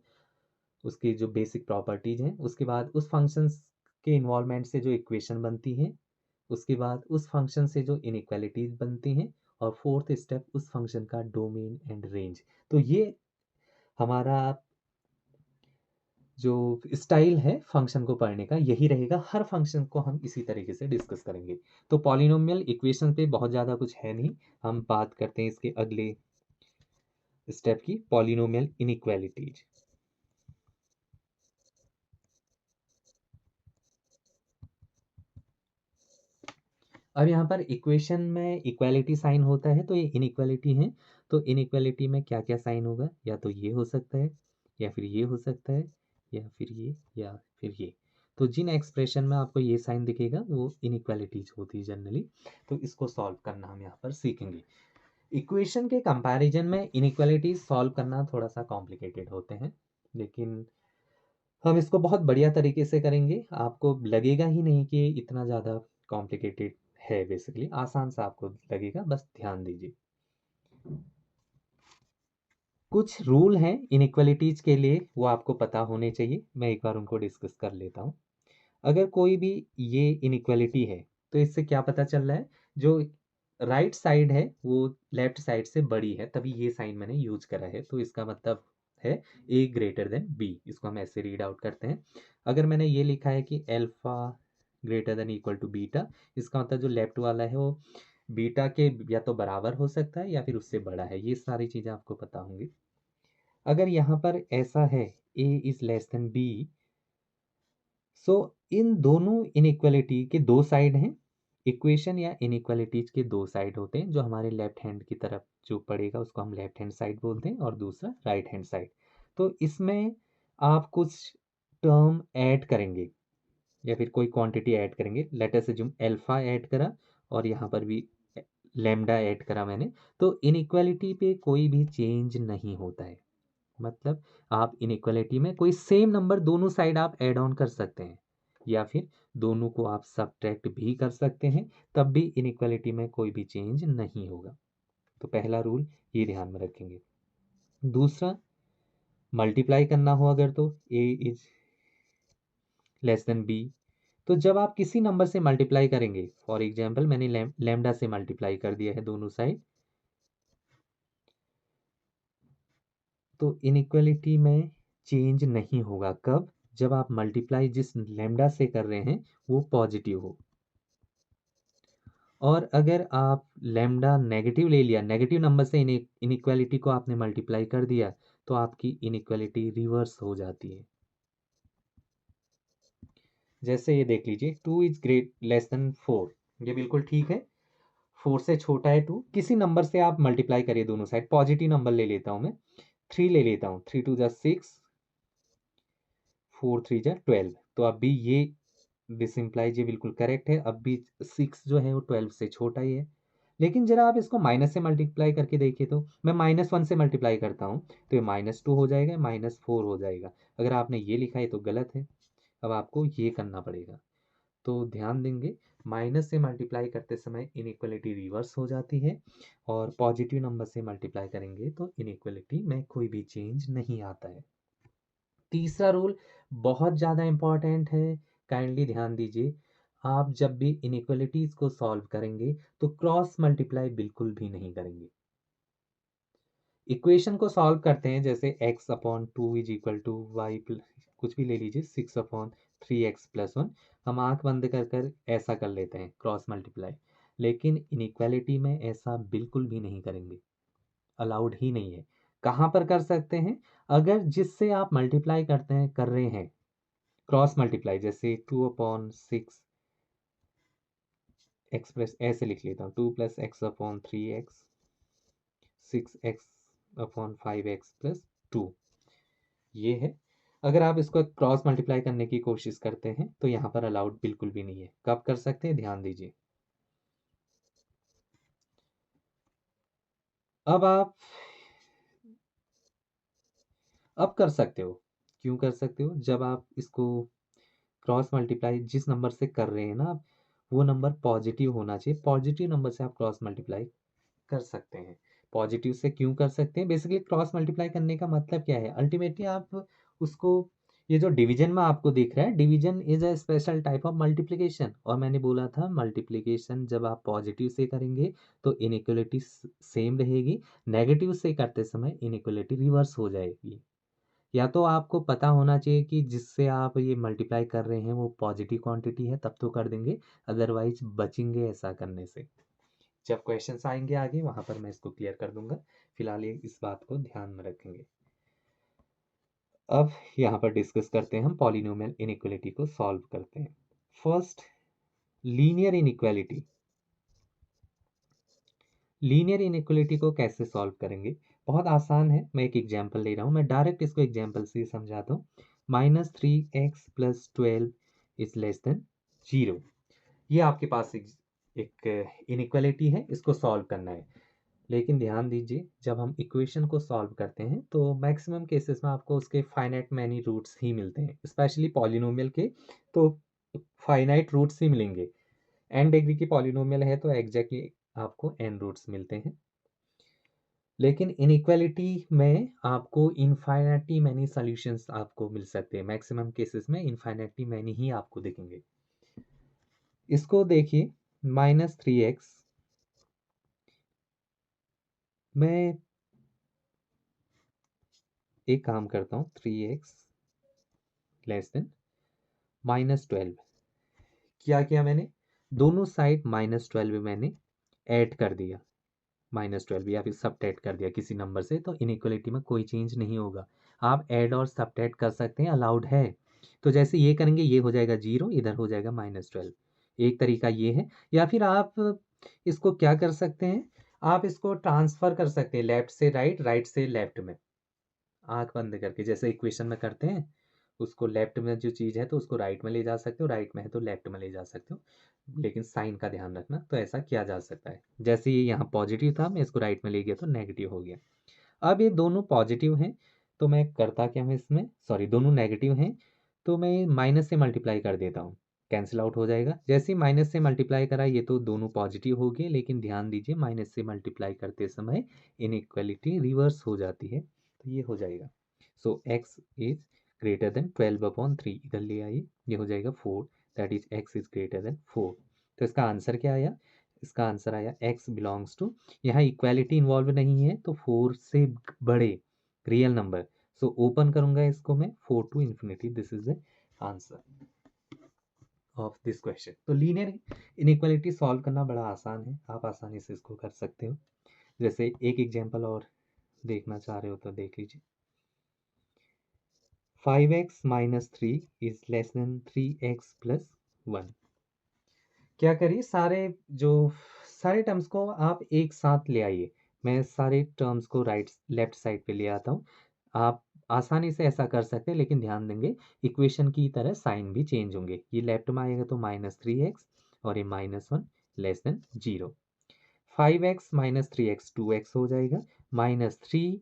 उसकी जो बेसिक प्रॉपर्टीज हैं, उसके बाद उस फंक्शन के इन्वॉल्वमेंट से जो इक्वेशन बनती हैं, उसके बाद उस फंक्शन से जो इनइक्वालिटीज बनती हैं, और फोर्थ स्टेप उस फंक्शन का डोमेन एंड रेंज। तो ये हमारा जो स्टाइल है फंक्शन को पढ़ने का यही रहेगा। हर फंक्शन को हम इसी तरीके से डिस्कस करेंगे। तो पॉलिनोमियल इक्वेशन पे बहुत ज़्यादा कुछ है नहीं, हम बात करते हैं इसके अगले स्टेप की, पॉलिनोमियल इनइक्वालिटीज। अब यहाँ पर इक्वेशन में इक्वालिटी साइन होता है, तो ये इनइक्वालिटी है। तो इनइक्वालिटी में क्या क्या साइन होगा, या तो ये हो सकता है, या फिर ये हो सकता है, या फिर ये, या फिर ये। तो जिन एक्सप्रेशन में आपको ये साइन दिखेगा वो इनइक्वालिटीज होती है जनरली। तो इसको सॉल्व करना हम यहाँ पर सीखेंगे। इक्वेशन के कंपैरिजन में इनइक्वालिटीज सॉल्व करना थोड़ा सा कॉम्प्लिकेटेड होते हैं, लेकिन हम इसको बहुत बढ़िया तरीके से करेंगे। आपको लगेगा ही नहीं कि इतना ज़्यादा कॉम्प्लिकेटेड है, बेसिकली आसान सा आपको लगेगा, बस ध्यान दीजिए। कुछ रूल हैं इनइक्वालिटीज के लिए, वो आपको पता होने चाहिए। मैं एक बार उनको डिस्कस कर लेता हूँ। अगर कोई भी ये इनइक्वालिटी है, तो इससे क्या पता चल रहा है, जो राइट साइड है वो लेफ्ट साइड से बड़ी है, तभी ये साइन मैंने यूज करा है। तो इसका मतलब है ए ग्रेटर देन बी। इसको हम ऐसे रीड आउट करते हैं। अगर मैंने ये लिखा है कि alpha greater than equal to beta, इसका मतलब जो लेफ्ट वाला है वो बीटा के या तो बराबर हो सकता है या फिर उससे बड़ा है। ये सारी चीज़ें आपको पता होंगी। अगर यहाँ पर ऐसा है ए इज लेस देन बी, सो इन दोनों इनइक्वालिटी के दो साइड हैं। इक्वेशन या इनइक्वालिटीज के दो साइड होते हैं। जो हमारे लेफ्ट हैंड की तरफ जो पड़ेगा उसको हम लेफ्ट हैंड साइड बोलते हैं, और दूसरा राइट हैंड साइड। तो इसमें आप कुछ टर्म ऐड करेंगे या फिर कोई क्वांटिटी ऐड करेंगे। Let us assume alpha add करा, और यहाँ पर भी लैम्डा ऐड करा मैंने। तो इनइक्वालिटी पे कोई भी चेंज नहीं होता है। मतलब आप इनइक्वालिटी में कोई सेम नंबर दोनों साइड आप ऐड ऑन कर सकते हैं, या फिर दोनों को आप सब्ट्रैक्ट भी कर सकते हैं, तब भी इनइक्वालिटी में कोई भी चेंज नहीं होगा। तो पहला रूल ये ध्यान में रखेंगे। दूसरा, मल्टीप्लाई करना हो अगर, तो ए इज लेस देन बी। तो जब आप किसी नंबर से मल्टीप्लाई करेंगे, फॉर एग्जाम्पल मैंने लैम्डा से मल्टीप्लाई कर दिया है दोनों साइड, तो इनइक्वालिटी में चेंज नहीं होगा। कब? जब आप मल्टीप्लाई जिस लैम्डा से कर रहे हैं वो पॉजिटिव हो। और अगर आप लैम्डा नेगेटिव ले लिया, नेगेटिव नंबर से इनइक्वालिटी को आपने मल्टीप्लाई कर दिया, तो आपकी इनइक्वालिटी रिवर्स हो जाती है। जैसे ये देख लीजिए, 2 इज ग्रेट लेस देन 4, ये बिल्कुल ठीक है। 4 से छोटा है 2, किसी नंबर से आप मल्टीप्लाई करिए दोनों साइड। पॉजिटिव नंबर ले लेता हूँ मैं, 3 ले लेता हूँ। 3 2 जा 6, 4 3 जा 12। तो अब भी ये दिस इम्प्लाइज ये बिल्कुल करेक्ट है। अब भी 6 जो है वो 12 से छोटा ही है। लेकिन जरा आप इसको माइनस से मल्टीप्लाई करके देखिए, तो मैं -1 से मल्टीप्लाई करता हूँ तो ये -2 हो जाएगा, -4 हो जाएगा। अगर आपने ये लिखा है तो गलत है, अब आपको ये करना पड़ेगा। तो ध्यान देंगे, माइनस से मल्टीप्लाई करते समय इनइक्वलिटी रिवर्स हो जाती है, और पॉजिटिव नंबर से मल्टीप्लाई करेंगे तो इनइक्वलिटी में कोई भी चेंज नहीं आता है। तीसरा रूल बहुत ज़्यादा इम्पॉर्टेंट है, काइंडली ध्यान दीजिए। आप जब भी इनइक्वलिटीज़ को सॉल्व करेंगे तो क्रॉस मल्टीप्लाई बिल्कुल भी नहीं करेंगे। इक्वेशन को सॉल्व करते हैं, जैसे x/2 is equal to Y, कुछ भी ले लीजिए, 6/3x+1। हम आंख बंद कर कर ऐसा कर लेते हैं क्रॉस मल्टीप्लाई, लेकिन इनइक्वालिटी में ऐसा बिल्कुल भी नहीं करेंगे, अलाउड ही नहीं है। कहाँ पर कर सकते हैं? अगर जिससे आप मल्टीप्लाई करते हैं कर रहे हैं क्रॉस मल्टीप्लाई, जैसे 2/6 एक्स प्लस, ऐसे लिख लेता हूँ 2 + x/3x 6x/5x+2, ये है। अगर आप इसको क्रॉस मल्टीप्लाई करने की कोशिश करते हैं तो यहाँ पर अलाउड बिल्कुल भी नहीं है। कब कर सकते हैं, ध्यान दीजिए। अब आप अब कर सकते हो। क्यों कर सकते हो? जब आप इसको क्रॉस मल्टीप्लाई जिस नंबर से कर रहे हैं ना आप, वो नंबर पॉजिटिव होना चाहिए। पॉजिटिव नंबर से आप क्रॉस मल्टीप्लाई कर सकते हैं। पॉजिटिव से क्यों कर सकते हैं? बेसिकली क्रॉस मल्टीप्लाई करने का मतलब क्या है? अल्टीमेटली आप उसको, ये जो डिवीजन में आपको दिख रहा है, division is a special type of multiplication, और मैंने बोला था मल्टीप्लिकेशन जब आप पॉजिटिव से करेंगे तो इनइक्वलिटी सेम रहेगी, नेगेटिव से करते समय इनइक्वलिटी रिवर्स हो जाएगी। या तो आपको पता होना चाहिए कि जिससे आप ये मल्टीप्लाई कर रहे हैं वो पॉजिटिव क्वांटिटी है, तब तो कर देंगे, अदरवाइज बचेंगे ऐसा करने से। जब क्वेश्चंस आएंगे आगे वहां पर मैं इसको क्लियर कर दूंगा, फिलहाल ये इस बात को ध्यान में रखेंगे। अब यहाँ पर डिस्कस करते हैं, हम पॉलिनोमियल इनइक्वालिटी को सॉल्व करते हैं। First, linear inequality. Linear inequality को कैसे सॉल्व करेंगे? बहुत आसान है, मैं एक एग्जांपल ले रहा हूँ, मैं डायरेक्ट इसको एग्जांपल से समझाता हूँ। -3x+12 इज लेस देन 0, ये आपके पास एक इनइक्वालिटी है, इसको सॉल्व करना है। लेकिन ध्यान दीजिए, जब हम इक्वेशन को सॉल्व करते हैं तो मैक्सिमम केसेस में आपको उसके फाइनाइट मैनी रूट्स ही मिलते हैं, स्पेशली पॉलिनोमियल के तो फाइनाइट रूट्स ही मिलेंगे। n डिग्री की पॉलिनोमियल है तो एग्जैक्टली आपको n रूट्स मिलते हैं। लेकिन इनइक्वालिटी में आपको इनफाइनाइटली मैनी सॉल्यूशंस आपको मिल सकते हैं, मैक्सिमम केसेस में इनफाइनाइटली मैनी ही आपको दिखेंगे। इसको देखिए, -3x, मैं एक काम करता हूँ, 3x लेस देन -12, क्या किया मैंने, दोनों साइड -12 मैंने ऐड कर दिया, -12 या फिर सब्ट्रैक्ट कर दिया किसी नंबर से, तो इनइक्वालिटी में कोई चेंज नहीं होगा। आप ऐड और सब्ट्रैक्ट कर सकते हैं, अलाउड है। तो जैसे ये करेंगे ये हो जाएगा 0, इधर हो जाएगा -12। एक तरीका ये है, या फिर आप इसको क्या कर सकते हैं, आप इसको ट्रांसफर कर सकते हैं लेफ्ट से राइट, राइट से लेफ्ट में, आंख बंद करके, जैसे इक्वेशन में करते हैं। उसको लेफ्ट में जो चीज़ है तो उसको राइट में ले जा सकते हो, राइट में है तो लेफ्ट में ले जा सकते हो, लेकिन साइन का ध्यान रखना। तो ऐसा किया जा सकता है, जैसे ये यहाँ पॉजिटिव था, मैं इसको राइट में ले गया तो नेगेटिव हो गया। अब ये दोनों पॉजिटिव हैं तो मैं करता क्या हूँ इसमें, सॉरी दोनों नेगेटिव हैं तो मैं माइनस से मल्टीप्लाई कर देता हूँ, कैंसिल आउट हो जाएगा। जैसे ही माइनस से मल्टीप्लाई करा, ये तो दोनों पॉजिटिव हो गए, लेकिन ध्यान दीजिए माइनस से मल्टीप्लाई करते समय इनइक्वालिटी रिवर्स हो जाती है, तो ये हो जाएगा। सो x इज ग्रेटर देन 12/3, इधर ले आइए, ये हो जाएगा 4, that is x is greater then 4। तो इसका आंसर क्या आया? इसका आंसर आया x बिलोंग्स टू, यहाँ इक्वालिटी इन्वॉल्व नहीं है तो 4 से बड़े रियल नंबर। सो ओपन करूंगा इसको मैं, 4 to infinity, this is the answer of this question. तो लीनियर इनइक्वालिटी सॉल्व करना बड़ा आसान है, आप आसानी से इसको कर सकते हो। जैसे एक एग्जांपल और देखना चाह रहे हो तो देख लीजिए। 5x - 3 is less than 3x + 1। क्या करिए, सारे टर्म्स को आप एक साथ ले आइए। मैं सारे टर्म्स को राइट लेफ्ट साइड पे ले आता हूँ। आप आसानी से ऐसा कर सकते हैं, लेकिन ध्यान देंगे इक्वेशन की तरह साइन भी चेंज होंगे। ये लेफ्ट में आएगा तो -3x और ये -1 less than 0। 5x minus 3x 2x हो जाएगा, -3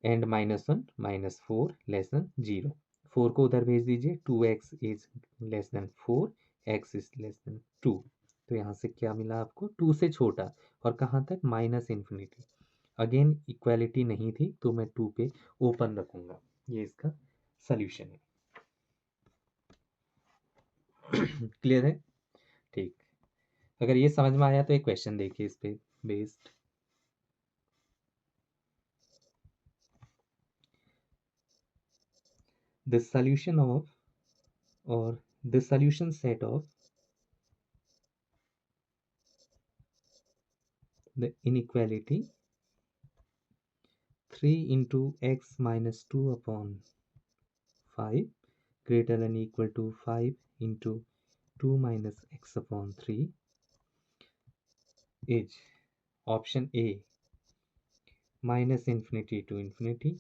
एंड -1 -4 लेस देन 0। 4 को उधर भेज दीजिए, 2x is less than 4, x is less than 2। तो यहाँ से क्या मिला आपको, 2 से छोटा, और कहाँ तक, -∞। अगेन इक्वालिटी नहीं थी तो मैं 2 पे ओपन रखूंगा। ये इसका सॉल्यूशन है। क्लियर है? ठीक। अगर ये समझ में आया तो एक क्वेश्चन देखिए इस पे based. The solution of, or the solution set of the inequality 3 into x minus 2 upon 5 greater than equal to 5 into 2 minus x upon 3 is option A minus infinity to infinity,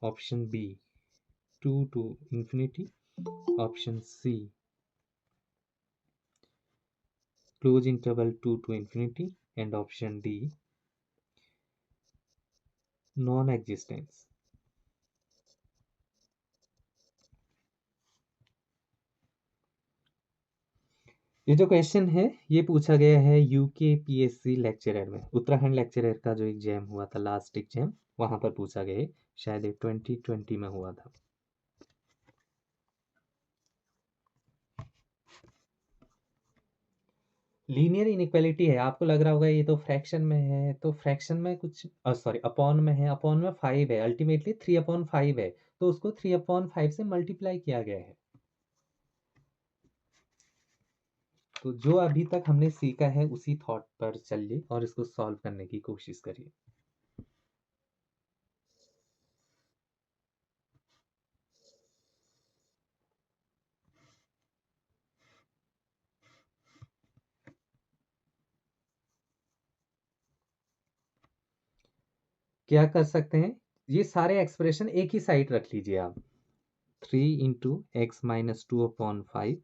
option B 2 to infinity, option C close interval 2 to infinity, and option D non-existence। ये जो question है ये पूछा गया है UKPSC lecturer में, Uttarakhand lecturer का जो एग्जाम हुआ था, लास्ट एग्जाम, वहां पर पूछा गया है, शायद ये 2020 में हुआ था। लीनियर इनइक्वालिटी है, आपको लग रहा होगा ये तो फ्रैक्शन में है, तो फ्रैक्शन में कुछ सॉरी अपॉन में है, अपॉन में 5 है, अल्टीमेटली 3/5 है, तो उसको 3/5 से मल्टीप्लाई किया गया है। तो जो अभी तक हमने सीखा है उसी थॉट पर चलिए और इसको सॉल्व करने की कोशिश करिए। क्या कर सकते हैं, ये सारे एक्सप्रेशन एक ही साइड रख लीजिए आप। 3 इंटू एक्स माइनस 2/5,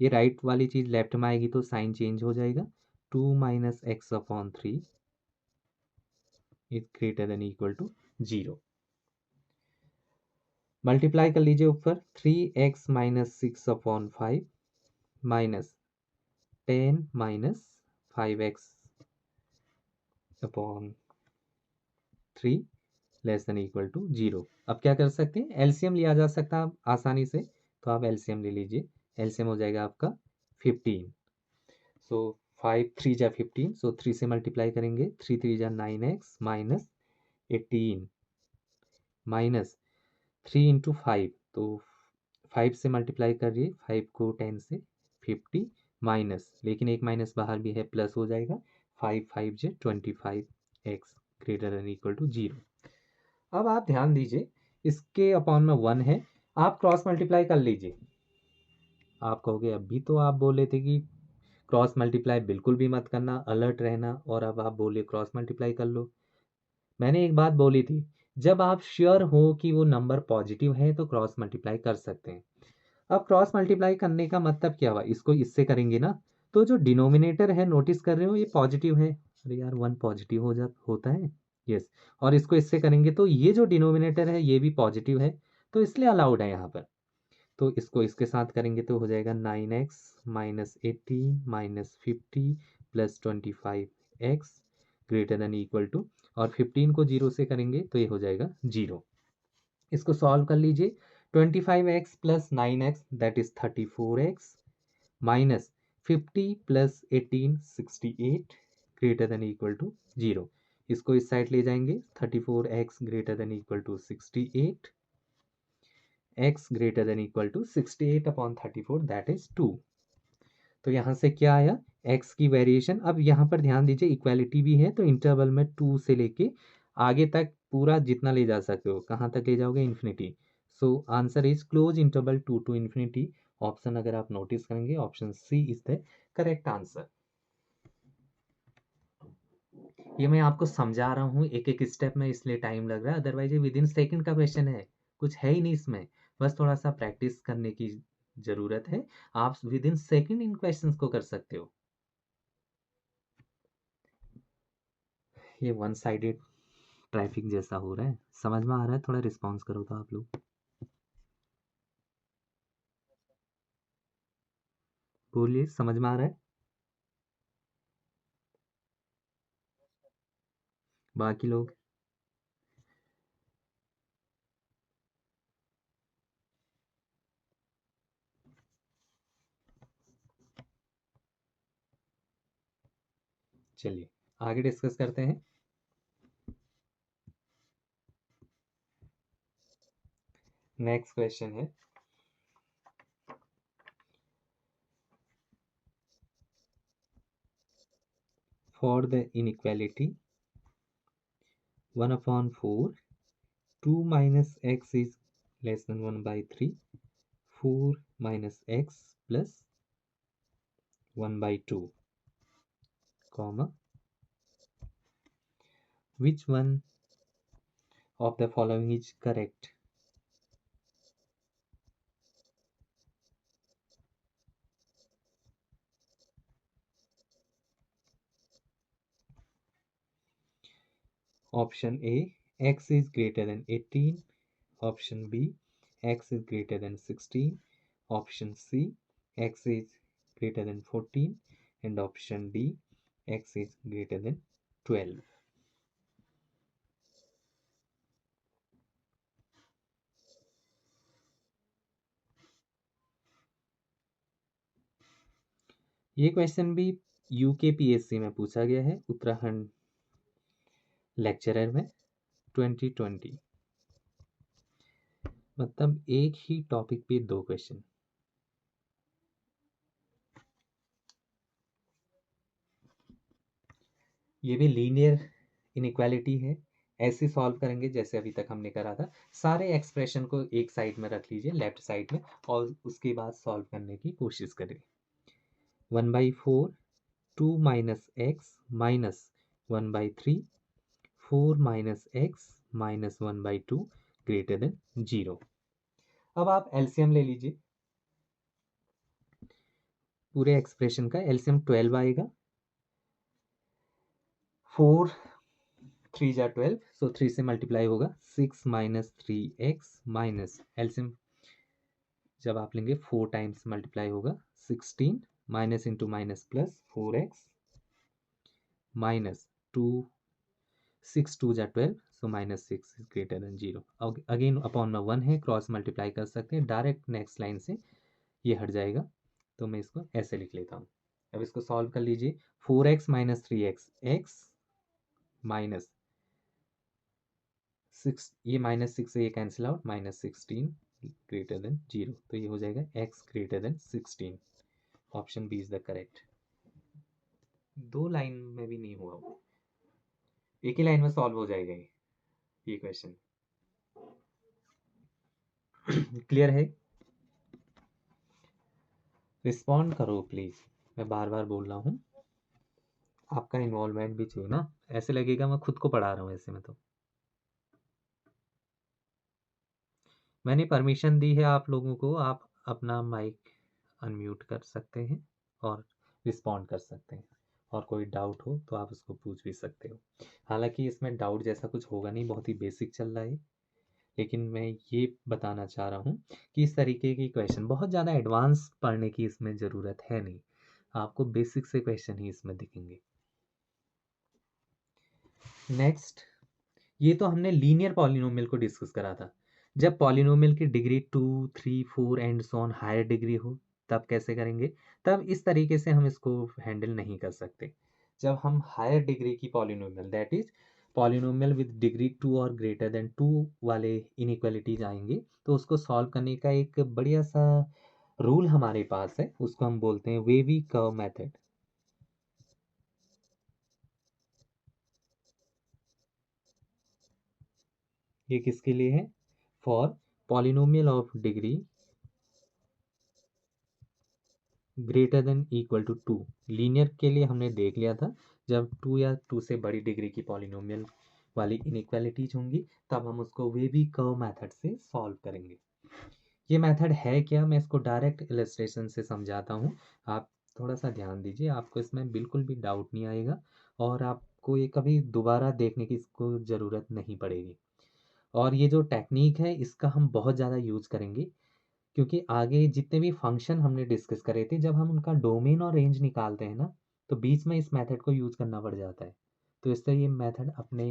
ये राइट वाली चीज लेफ्ट में आएगी तो साइन चेंज हो जाएगा। 2 minus x upon 3 is greater than equal to 0। Multiply कर लीजिए ऊपर, 3x minus 6/5 minus 10 minus 5x upon 3 less than equal to 0। अब क्या कर सकते हैं, एलसीएम लिया जा सकता है आसानी से, तो आप एलसीएम ले लीजिए। एलसीएम हो जाएगा आपका 15। सो 5 3 जा 15, सो 3 से मल्टीप्लाई करेंगे, 3 3 जा 9x माइनस 18 माइनस 3 इंटू 5, तो 5 से मल्टीप्लाई करिए, 5 को 10 से 50 माइनस, लेकिन एक माइनस बाहर भी है, प्लस हो जाएगा, 5 5 जे 25x greater than equal to 0। अब आप ध्यान दीजिए, इसके अपॉन में 1 है, आप क्रॉस मल्टीप्लाई कर लीजिए। आप कहोगे अभी तो आप बोले थे कि क्रॉस मल्टीप्लाई बिल्कुल भी मत करना, अलर्ट रहना, और अब आप बोले क्रॉस मल्टीप्लाई कर लो। मैंने एक बात बोली थी, जब आप श्योर हो कि वो नंबर पॉजिटिव है तो क्रॉस मल्टीप्लाई कर सकते हैं। अब क्रॉस मल्टीप्लाई करने का मतलब क्या हुआ, इसको इससे करेंगे ना, तो जो डिनोमिनेटर है, नोटिस कर रहे हो, ये पॉजिटिव है। अरे यार 1 पॉजिटिव होता है, यस। और इसको इससे करेंगे तो ये जो डिनोमिनेटर है ये भी पॉजिटिव है, तो इसलिए अलाउड है यहाँ पर। तो इसको इसके साथ करेंगे तो हो जाएगा 9x minus 18 minus 50 plus 25x greater than equal to, और 15 को 0 से करेंगे तो ये हो जाएगा 0। इसको सॉल्व कर लीजिए, 25x plus 9x that is 34x minus 50 plus 18 68 greater than equal to 0। इसको इस साइड ले जाएंगे, 34x greater than equal to 68, x greater than equal to 68/34 that is 2। तो यहाँ से क्या आया, x की वेरिएशन। अब यहाँ पर ध्यान दीजिए, इक्वालिटी भी है, तो इंटरवल में 2 से लेके आगे तक पूरा जितना ले जा सकते हो, कहाँ तक ले जाओगे, infinity. So answer is close interval 2 to infinity. Option अगर आप नोटिस करेंगे, option C is the correct answer. ये मैं आपको समझा रहा हूँ एक एक स्टेप में, इसलिए टाइम लग रहा है, अदरवाइज ये विद इन सेकेंड का क्वेश्चन है, कुछ है ही नहीं इसमें, बस थोड़ा सा प्रैक्टिस करने की जरूरत है। आप with in second in questions को कर सकते हो। ये वन साइडेड ट्रैफिक जैसा हो रहा है, समझ में आ रहा है? थोड़ा रिस्पॉन्स करो तो आप लोग, बोलिए, समझ में आ रहा है? बाकी लोग? चलिए आगे डिस्कस करते हैं। नेक्स्ट क्वेश्चन है, for the inequality 1/4 2 minus x is less than 1/3 4 minus x plus 1/2 comma which one of the following is correct? Option A, x is greater than 18. Option B, x is greater than 16. Option C, x is greater than 14. And option D, x is greater than 12. ये question भी UKPSC में पूछा गया है, Uttarakhand lecturer में 2020। मतलब एक ही topic पे दो क्वेश्चन। ये भी लीनियर इनइक्वालिटी है, ऐसे सॉल्व करेंगे जैसे अभी तक हमने करा था। सारे एक्सप्रेशन को एक साइड में रख लीजिए, लेफ्ट साइड में, और उसके बाद सॉल्व करने की कोशिश करें। 1/4 2 minus x minus 1/3 4 minus x minus 1/2 greater than 0। अब आप एलसीएम ले लीजिए, पूरे एक्सप्रेशन का एलसीएम 12 आएगा। 4 3 जा 12, सो 3 से मल्टीप्लाई होगा। 6 माइनस 3x माइनस एलसीएम जब आप लेंगे 4 टाइम्स मल्टीप्लाई होगा 16 minus into minus plus 4x minus 2 6 2 जा 12, so minus 6 is greater than 0। Again upon में 1 है, क्रॉस मल्टीप्लाई कर सकते हैं डायरेक्ट, नेक्स्ट लाइन से ये हट जाएगा, तो मैं इसको ऐसे लिख लेता हूँ। अब इसको सॉल्व कर लीजिए। 4x minus 3x x minus 6, ये माइनस 6 से ये cancel out, minus 16 greater than 0, तो ये हो जाएगा x greater than 16। Option B is the correct. दो लाइन में भी नहीं हुआ वो, एक ही लाइन में सॉल्व हो जाएगा ये क्वेश्चन। क्लियर है? रिस्पॉन्ड करो प्लीज, मैं बार बार बोल रहा हूँ, आपका इन्वॉल्वमेंट भी चाहिए ना, ऐसे लगेगा मैं खुद को पढ़ा रहा हूँ ऐसे में। तो मैंने परमिशन दी है आप लोगों को, आप अपना माइक अनम्यूट कर सकते हैं और रिस्पॉन्ड कर सकते हैं, और कोई डाउट हो तो आप उसको पूछ भी सकते हो। हालांकि इसमें डाउट जैसा कुछ होगा नहीं, बहुत ही बेसिक चल रहा है, लेकिन मैं ये बताना चाह रहा हूँ कि इस तरीके की क्वेश्चन बहुत ज़्यादा एडवांस पढ़ने की इसमें ज़रूरत है नहीं, आपको बेसिक से क्वेश्चन ही इसमें दिखेंगे। नेक्स्ट, ये तो हमने लीनियर पॉलिनोमियल को डिस्कस करा था। जब पॉलिनोमियल की degree 2 3 4 and so on higher degree हो, तब कैसे करेंगे? तब इस तरीके से हम इसको हैंडल नहीं कर सकते। जब हम हायर डिग्री की polynomial, that is polynomial with degree 2 और ग्रेटर देन 2 वाले इनइक्वालिटीज आएंगे, तो उसको सॉल्व करने का एक बढ़िया सा रूल हमारे पास है, उसको हम बोलते हैं वेवी कर्व मेथड। ये किसके लिए है? For polynomial of degree greater than equal to 2। Linear के लिए हमने देख लिया था, जब 2 या 2 से बड़ी डिग्री की पॉलिनोमियल वाली इनइक्वालिटीज होंगी, तब हम उसको वेवी कर्व मेथड से सॉल्व करेंगे। ये मेथड है क्या, मैं इसको डायरेक्ट इलस्ट्रेशन से समझाता हूँ, आप थोड़ा सा ध्यान दीजिए, आपको इसमें बिल्कुल भी डाउट नहीं आएगा और आपको आपको ये कभी दोबारा देखने की इसको ज़रूरत नहीं पड़ेगी। और ये जो टेक्नीक है इसका हम बहुत ज़्यादा यूज़ करेंगे, क्योंकि आगे जितने भी फंक्शन हमने डिस्कस करे थे, जब हम उनका डोमेन और रेंज निकालते हैं ना, तो बीच में इस मेथड को यूज़ करना पड़ जाता है। तो इसलिए ये मेथड अपने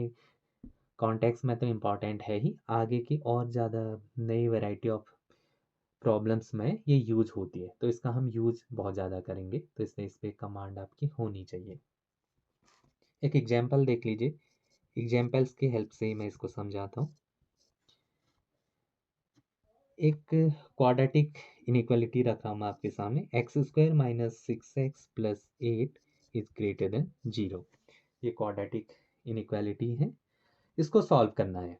कॉन्टेक्स्ट में तो इम्पॉर्टेंट है ही, आगे की और ज़्यादा नई वैरायटी ऑफ प्रॉब्लम्स में ये यूज होती है, तो इसका हम यूज बहुत ज़्यादा करेंगे, तो इसलिए इस पर कमांड आपकी होनी चाहिए। एक एग्जाम्पल देख लीजिए, एग्जाम्पल्स की हेल्प से ही मैं इसको समझाता हूँ। एक क्वाड्रेटिक इनइक्वालिटी रखा हूँ मैं आपके सामने, x square minus 6x plus 8 is greater than 0। ये क्वाड्रेटिक इनइक्वालिटी है, इसको सॉल्व करना है।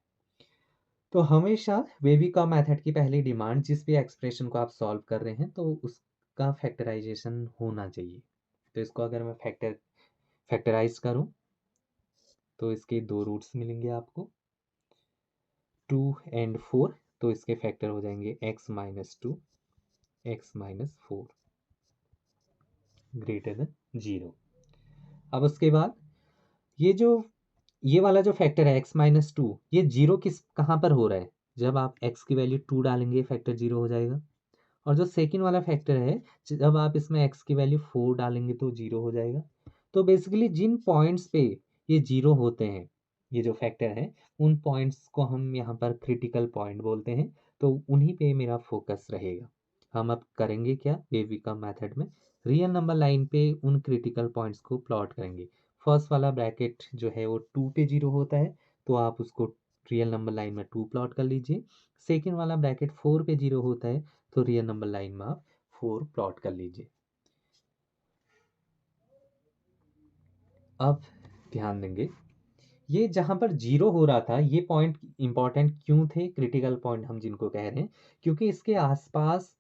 तो हमेशा वेविका मेथड की पहली डिमांड, जिस भी एक्सप्रेशन को आप सॉल्व कर रहे हैं तो उसका फैक्टराइजेशन होना चाहिए। तो इसको अगर मैं फैक्टराइज करूं तो इसके दो रूट्स मिलेंगे आपको, 2 एंड 4। तो इसके फैक्टर हो जाएंगे x minus 2, x minus 4 greater than 0। अब उसके बाद ये जो ये वाला जो फैक्टर है x माइनस 2, ये जीरो कहाँ पर हो रहा है, जब आप x की वैल्यू 2 डालेंगे फैक्टर 0 हो जाएगा। और जो सेकंड वाला फैक्टर है, जब आप इसमें x की वैल्यू 4 डालेंगे तो 0 हो जाएगा। तो बेसिकली जिन पॉइंट्स पे ये 0 होते हैं, ये जो फैक्टर है, उन पॉइंट्स को हम यहाँ पर क्रिटिकल पॉइंट बोलते हैं, तो उन्हीं पे मेरा फोकस रहेगा। हम अब करेंगे क्या, वेविका मेथड में रियल नंबर लाइन पे उन क्रिटिकल पॉइंट्स को प्लॉट करेंगे। फर्स्ट वाला ब्रैकेट जो है वो 2 पे 0 होता है, तो आप उसको रियल नंबर लाइन में 2 प्लॉट कर लीजिए। सेकेंड वाला ब्रैकेट 4 पे 0 होता है, तो रियल नंबर लाइन में आप 4 प्लॉट कर लीजिए। अब ध्यान देंगे, ये जहां पर 0 हो रहा था, ये पॉइंट इंपॉर्टेंट क्यों थे, क्रिटिकल पॉइंट हम जिनको कह रहे हैं, क्योंकि इसके आसपास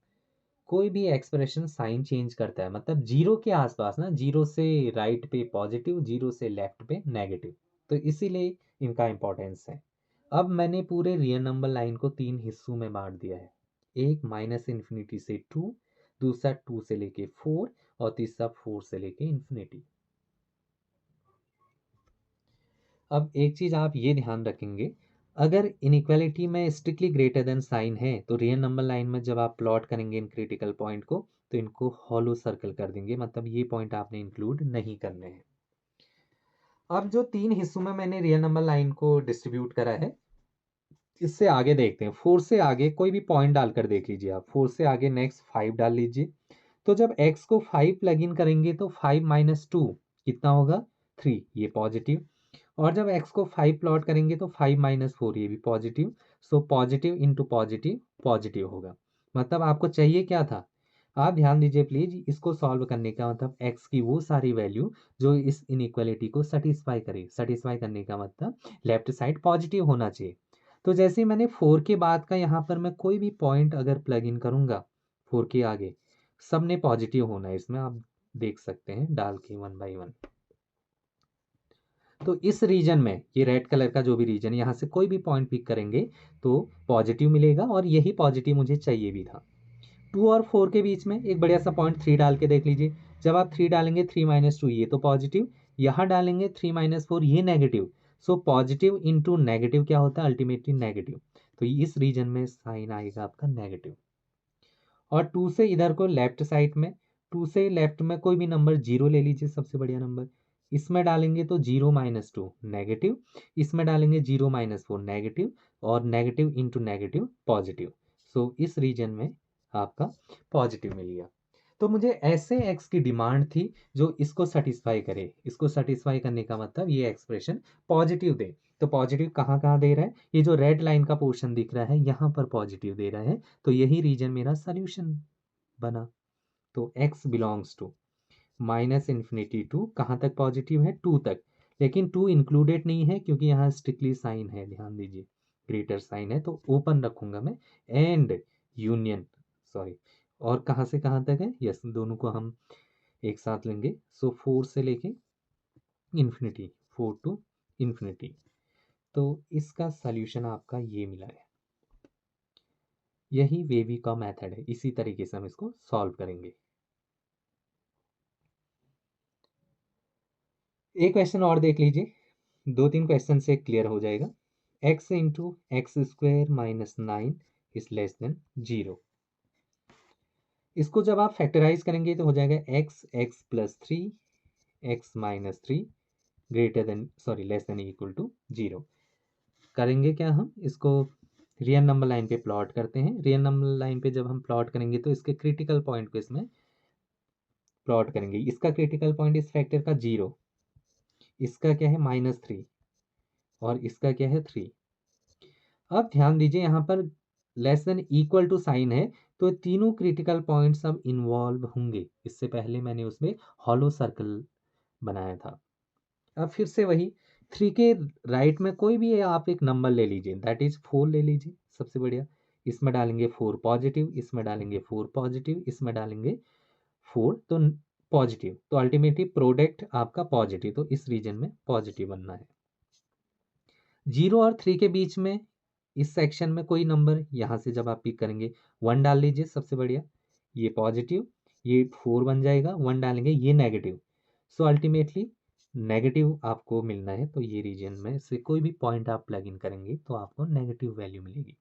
कोई भी एक्सप्रेशन साइन चेंज करता है। मतलब 0 के आसपास ना, 0 से राइट पे पॉजिटिव, 0 से लेफ्ट पे नेगेटिव, तो इसीलिए इनका इंपॉर्टेंस है। अब मैंने पूरे रियल नंबर लाइन को 3 हिस्सों में बांट दिया है। एक माइनस इन्फिनिटी से 2, दूसरा 2 से लेके 4, और तीसरा 4 से लेके इन्फिनिटी। अब एक चीज आप ये ध्यान रखेंगे, अगर इनइक्वालिटी में स्ट्रिक्टली ग्रेटर देन साइन है, तो रियल नंबर लाइन में जब आप प्लॉट करेंगे इन क्रिटिकल पॉइंट को, तो इनको हॉलो सर्कल कर देंगे, मतलब ये पॉइंट आपने इंक्लूड नहीं करने हैं। अब जो 3 हिस्सों में मैंने रियल नंबर लाइन को डिस्ट्रीब्यूट करा है, इससे आगे देखते हैं। 4 से आगे कोई भी पॉइंट डालकर देख लीजिए आप, 4 से आगे नेक्स्ट 5 डाल लीजिए। तो जब x को 5 प्लग इन करेंगे तो 5 माइनस 2 कितना होगा, 3, ये पॉजिटिव। और जब x को 5 प्लॉट करेंगे तो 5 माइनस 4, ये भी positive. So positive into positive positive होगा। मतलब आपको चाहिए क्या था, आप ध्यान दीजिए प्लीज, इसको सॉल्व करने का मतलब x की वो सारी वैल्यू जो इस इनइक्वालिटी को सेटिस्फाई करे। सेटिस्फाई करने का मतलब लेफ्ट साइड पॉजिटिव होना चाहिए। तो जैसे मैंने 4 के बाद का यहाँ पर मैं कोई भी पॉइंट अगर प्लग इन करूंगा 4 के आगे, सब ने पॉजिटिव होना है, इसमें आप देख सकते हैं डाल के 1 बाई 1। तो इस रीजन में, ये रेड कलर का जो भी रीजन, यहाँ से कोई भी पॉइंट पिक करेंगे तो पॉजिटिव मिलेगा, और यही पॉजिटिव मुझे चाहिए भी था। 2 और 4 के बीच में एक बढ़िया सा पॉइंट 3 डाल के देख लीजिए। जब आप 3 डालेंगे, 3 माइनस 2 ये तो पॉजिटिव, यहाँ डालेंगे 3 माइनस 4 ये negative. So positive into negative क्या होता है, अल्टीमेटली नेगेटिव। तो इस रीजन में साइन आएगा आपका नेगेटिव। और 2 से इधर को लेफ्ट साइड में, 2 से लेफ्ट में कोई भी नंबर 0 ले लीजिए, सबसे बढ़िया नंबर। इसमें डालेंगे तो 0 माइनस 2 नेगेटिव, इसमें डालेंगे 0 माइनस 4 नेगेटिव, और नेगेटिव इंटू नेगेटिव पॉजिटिव। सो इस रीजन में आपका पॉजिटिव मिल गया। तो मुझे ऐसे एक्स की डिमांड थी जो इसको सेटिस्फाई करे। इसको सेटिस्फाई करने का मतलब ये एक्सप्रेशन पॉजिटिव दे। तो पॉजिटिव कहाँ कहाँ दे रहा है, ये जो रेड लाइन का पोर्शन दिख रहा है यहाँ पर पॉजिटिव दे रहा है, तो यही रीजन मेरा सोल्यूशन बना। तो x belongs to minus infinity to, कहाँ तक पॉजिटिव है, 2 तक। लेकिन 2 इंक्लूडेड नहीं है क्योंकि यहाँ स्ट्रिक्टली साइन है, ध्यान दीजिए ग्रेटर साइन है, तो ओपन रखूंगा मैं। एंड यूनियन, सॉरी, और कहाँ से कहाँ तक है, यस, दोनों को हम एक साथ लेंगे। सो 4 से लेके इन्फिनिटी, 4 टू इन्फिनिटी। तो इसका सॉल्यूशन आपका ये मिला है। यही वेवी का मेथड है, इसी तरीके से हम इसको सॉल्व करेंगे। एक क्वेश्चन और देख लीजिए, 2-3 क्वेश्चन से क्लियर हो जाएगा। x into x square minus 9 is less than 0। इसको जब आप फैक्टराइज करेंगे तो हो जाएगा x plus 3 x minus 3 less than equal to 0। करेंगे क्या, हम इसको रियल नंबर लाइन पे प्लॉट करते हैं। रियल नंबर लाइन पे जब हम प्लॉट करेंगे तो इसके क्रिटिकल पॉइंट को इसमें प्लॉट करेंगे। इसका क्रिटिकल पॉइंट इस फैक्टर का 0, इसका क्या है -3 और इसका क्या है 3। अब ध्यान दीजिए यहाँ पर less than equal to sign है, तो तीनों क्रिटिकल पॉइंट्स अब इन्वॉल्व होंगे। इससे पहले मैंने उसमें हॉलो सर्कल बनाया था। अब फिर से वही 3 के राइट में कोई भी आप एक नंबर ले लीजिए, दैट इज 4 ले लीजिए, सबसे बढ़िया। इसमें डालेंगे 4 पॉजिटिव, इसमें डालेंगे 4 पॉजिटिव, इसमें डालेंगे 4 तो पॉजिटिव, तो अल्टीमेटली प्रोडक्ट आपका पॉजिटिव, तो इस रीजन में पॉजिटिव बनना है। 0 और 3 के बीच में इस सेक्शन में कोई नंबर यहाँ से जब आप पिक करेंगे 1 डाल लीजिए, सबसे बढ़िया। ये पॉजिटिव, ये 4 बन जाएगा, 1 डालेंगे ये नेगेटिव, सो अल्टीमेटली नेगेटिव आपको मिलना है। तो ये रीजन में से कोई भी पॉइंट आप प्लग इन करेंगे तो आपको नेगेटिव वैल्यू मिलेगी।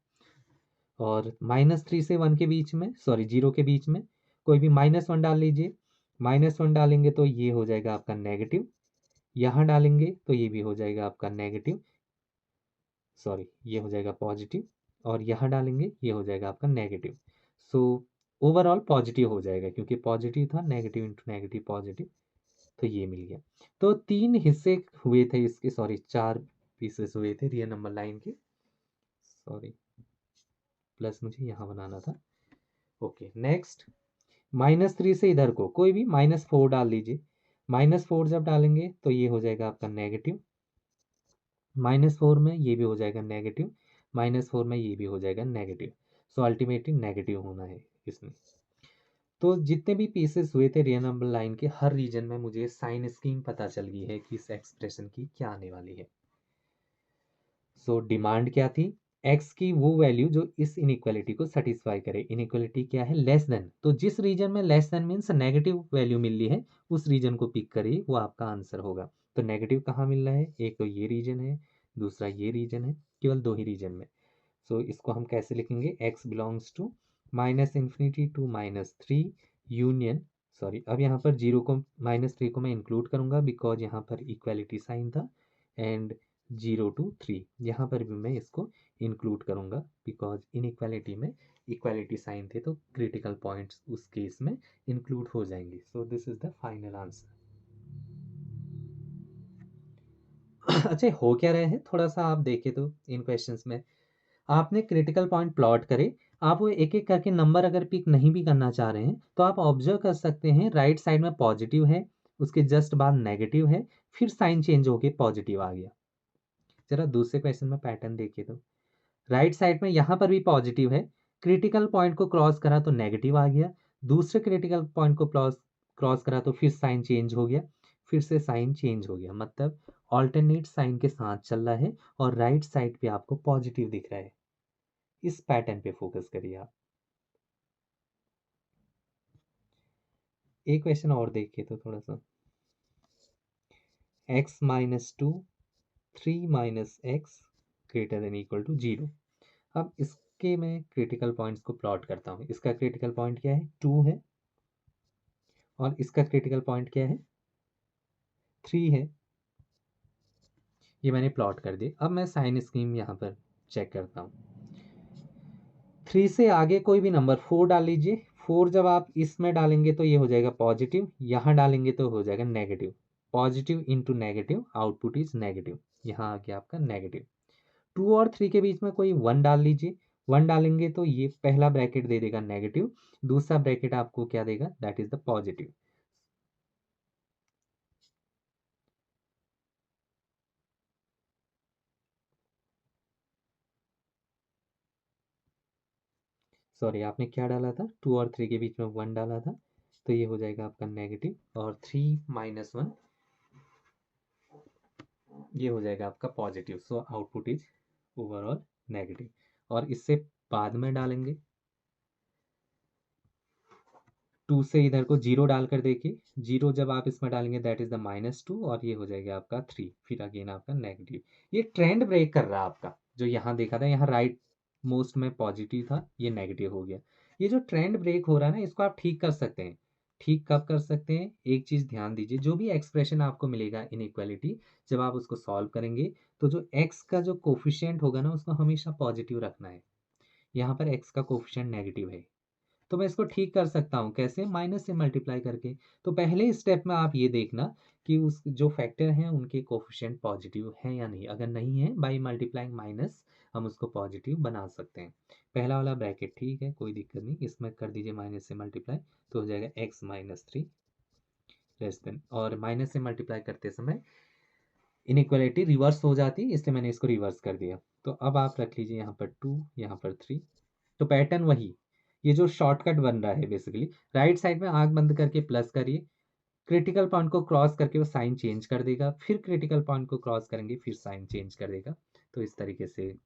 और -3 से 1 के बीच में, सॉरी 0 के बीच में कोई भी -1 डाल लीजिए। -1 डालेंगे तो ये हो जाएगा आपका नेगेटिव, यहाँ डालेंगे तो ये भी हो जाएगा आपका नेगेटिव, सॉरी ये हो जाएगा पॉजिटिव, और यहाँ डालेंगे ये हो जाएगा आपका नेगेटिव। सो ओवरऑल पॉजिटिव हो जाएगा, क्योंकि पॉजिटिव था, नेगेटिव इंटू नेगेटिव पॉजिटिव, तो ये मिल गया। तो 3 हिस्से हुए थे इसके, सॉरी 4 पीसेस हुए थे रियल नंबर लाइन के, सॉरी प्लस मुझे यहाँ बनाना था। ओके नेक्स्ट, -3 से इधर को कोई भी -4 डाल लीजिए। -4 जब डालेंगे तो ये हो जाएगा आपका नेगेटिव, -4 में ये भी हो जाएगा नेगेटिव, -4 में ये भी हो जाएगा नेगेटिव, सो अल्टीमेटली नेगेटिव होना है इसमें। तो जितने भी पीसेस हुए थे रियल नंबर लाइन के, हर रीजन में मुझे साइन स्कीम पता चल गई है कि इस एक्सप्रेशन की क्या आने वाली है। सो डिमांड क्या थी, एक्स की वो वैल्यू जो इस इनइक्वालिटी को सेटिस्फाई करे। इनइक्वालिटी क्या है, लेस देन, तो जिस रीजन में less than means negative value मिल रही है उस रीजन को पिक करिए, वो आपका आंसर होगा। तो नेगेटिव कहाँ मिल रहा है, एक तो ये रीजन है, दूसरा ये रीजन है, केवल 2 ही रीजन में। सो इसको हम कैसे लिखेंगे, x belongs to -∞ to -3 union, sorry अब यहाँ पर 0 को -3 को मैं इंक्लूड करूँगा बिकॉज यहाँ पर इक्वालिटी साइन था, एंड 0 टू 3 यहाँ पर भी मैं इसको इंक्लूड करूँगा बिकॉज इनइक्वालिटी में इक्वालिटी साइन थे, तो क्रिटिकल पॉइंट्स उस केस में इंक्लूड हो जाएंगे। So this is the final answer. अच्छा हो क्या रहे हैं, थोड़ा सा आप देखें तो इन क्वेश्चंस में आपने क्रिटिकल पॉइंट प्लॉट करे, आप वो एक एक करके नंबर अगर पिक नहीं भी करना चाह रहे हैं तो आप ऑब्जर्व कर सकते हैं राइट साइड में पॉजिटिव है, उसके जस्ट बाद नेगेटिव है, फिर साइन चेंज होके पॉजिटिव आ गया। जरा दूसरे क्वेश्चन में पैटर्न देखिए तो राइट साइड में यहाँ पर भी पॉजिटिव है, क्रिटिकल पॉइंट को क्रॉस करा तो नेगेटिव आ गया, दूसरे क्रिटिकल पॉइंट को क्रॉस करा तो फिर साइन चेंज हो गया, फिर से साइन चेंज हो गया, मतलब ऑल्टरनेट साइन के साथ चल रहा है और राइट साइड पे आपको पॉजिटिव दिख रहा है। इस पैटर्न पे फोकस करिए आप। एक क्वेश्चन और देखिए तो थोड़ा सा, x -2 3 x greater than equal to 0। अब इसके मैं क्रिटिकल पॉइंट्स को प्लॉट करता हूँ। इसका क्रिटिकल पॉइंट क्या है, 2 है, और इसका क्रिटिकल पॉइंट क्या है, 3 है। ये मैंने प्लॉट कर दिया। अब मैं साइन स्कीम यहाँ पर चेक करता हूँ। 3 से आगे कोई भी नंबर 4 डाल लीजिए। 4 जब आप इसमें डालेंगे तो ये हो जाएगा पॉजिटिव, यहाँ डालेंगे तो हो जाएगा negative, positive into negative, output is negative, यहाँ आ गया आपका नेगेटिव। 2 और 3 के बीच में कोई 1 डाल लीजिए। 1 डालेंगे तो ये पहला ब्रैकेट दे देगा नेगेटिव, दूसरा ब्रैकेट आपको क्या देगा, that is the positive. Sorry आपने क्या डाला था, 2 और 3 के बीच में 1 डाला था, तो ये हो जाएगा आपका नेगेटिव, और 3 - 1 ये हो जाएगा आपका positive. So output is overall negative. और इससे बाद में डालेंगे 2 से इधर को 0 डालकर देखिए, 0 जब आप इसमें डालेंगे दैट इज द -2 और ये हो जाएगा आपका 3, फिर अगेन आपका नेगेटिव। ये ट्रेंड ब्रेक कर रहा है आपका, जो यहाँ देखा था, यहाँ राइट मोस्ट में पॉजिटिव था, ये नेगेटिव हो गया। ये जो ट्रेंड ब्रेक हो रहा है ना, इसको आप ठीक कर सकते हैं। ठीक कब कर सकते हैं? एक चीज़ ध्यान दीजिए, जो भी एक्सप्रेशन आपको मिलेगा इनइक्वालिटी, जब आप उसको सॉल्व करेंगे तो जो x का जो कोफिशिएंट होगा ना, उसको हमेशा पॉजिटिव रखना है। यहाँ पर x का कोफिशिएंट नेगेटिव है, तो मैं इसको ठीक कर सकता हूँ कैसे? माइनस से मल्टीप्लाई करके। तो पहले स्टेप में आप ये देखना कि उस जो फैक्टर हैं उनके कोफिशिएंट पॉजिटिव हैं या नहीं। अगर नहीं है, बाई मल्टीप्लाइंग माइनस हम उसको पॉजिटिव बना सकते हैं। पहला वाला ब्रैकेट ठीक है, कोई दिक्कत नहीं, इसमें कर दीजिए माइनस से मल्टीप्लाई, तो हो जाएगा x माइनस 3 लेस देन, और माइनस से मल्टीप्लाई करते समय इनइक्वालिटी रिवर्स हो जाती है, इसलिए मैंने इसको रिवर्स कर दिया। तो अब आप रख लीजिए यहाँ पर 2, यहाँ पर 3, तो पैटर्न वही, ये जो शॉर्टकट बन रहा है बेसिकली, राइट साइड में आंख बंद करके प्लस करिए, क्रिटिकल पॉइंट को क्रॉस करके वो साइन चेंज कर देगा, फिर क्रिटिकल पॉइंट को क्रॉस करेंगे फिर साइन चेंज कर देगा। तो इस तरीके से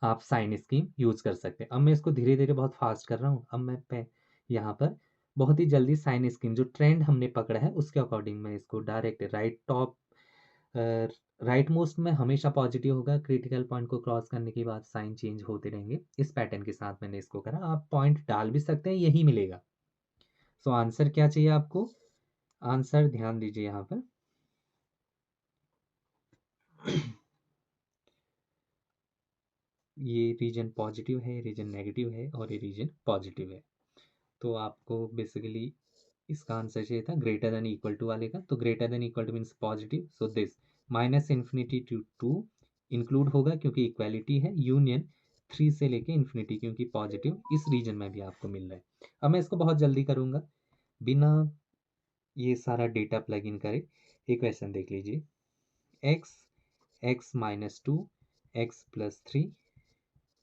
आप साइन स्कीम यूज कर सकते हैं। अब मैं इसको धीरे धीरे बहुत फास्ट कर रहा हूँ, अब मैं यहाँ पर बहुत ही जल्दी साइन स्कीम जो ट्रेंड हमने पकड़ा है उसके अकॉर्डिंग मैं इसको direct right top, right most में हमेशा पॉजिटिव होगा, क्रिटिकल पॉइंट को क्रॉस करने के बाद साइन चेंज होते रहेंगे। इस पैटर्न के साथ मैंने इसको करा, आप पॉइंट डाल भी सकते हैं, यही मिलेगा। सो आंसर क्या चाहिए आपको? आंसर ध्यान दीजिए यहाँ पर ये रीजन पॉजिटिव है, रीजन नेगेटिव है और ये रीजन पॉजिटिव है। तो आपको बेसिकली इसका आंसर चाहिए था ग्रेटर देन इक्वल टू वाले का, तो greater than equal to means positive, so this minus infinity to 2 include होगा क्योंकि इक्वालिटी है, यूनियन 3 से लेके इन्फिनिटी क्योंकि पॉजिटिव इस रीजन में भी आपको मिल रहा है। अब मैं इसको बहुत जल्दी करूंगा बिना ये सारा डेटा प्लग इन करे। एक क्वेश्चन देख लीजिए, x x minus 2 x plus 3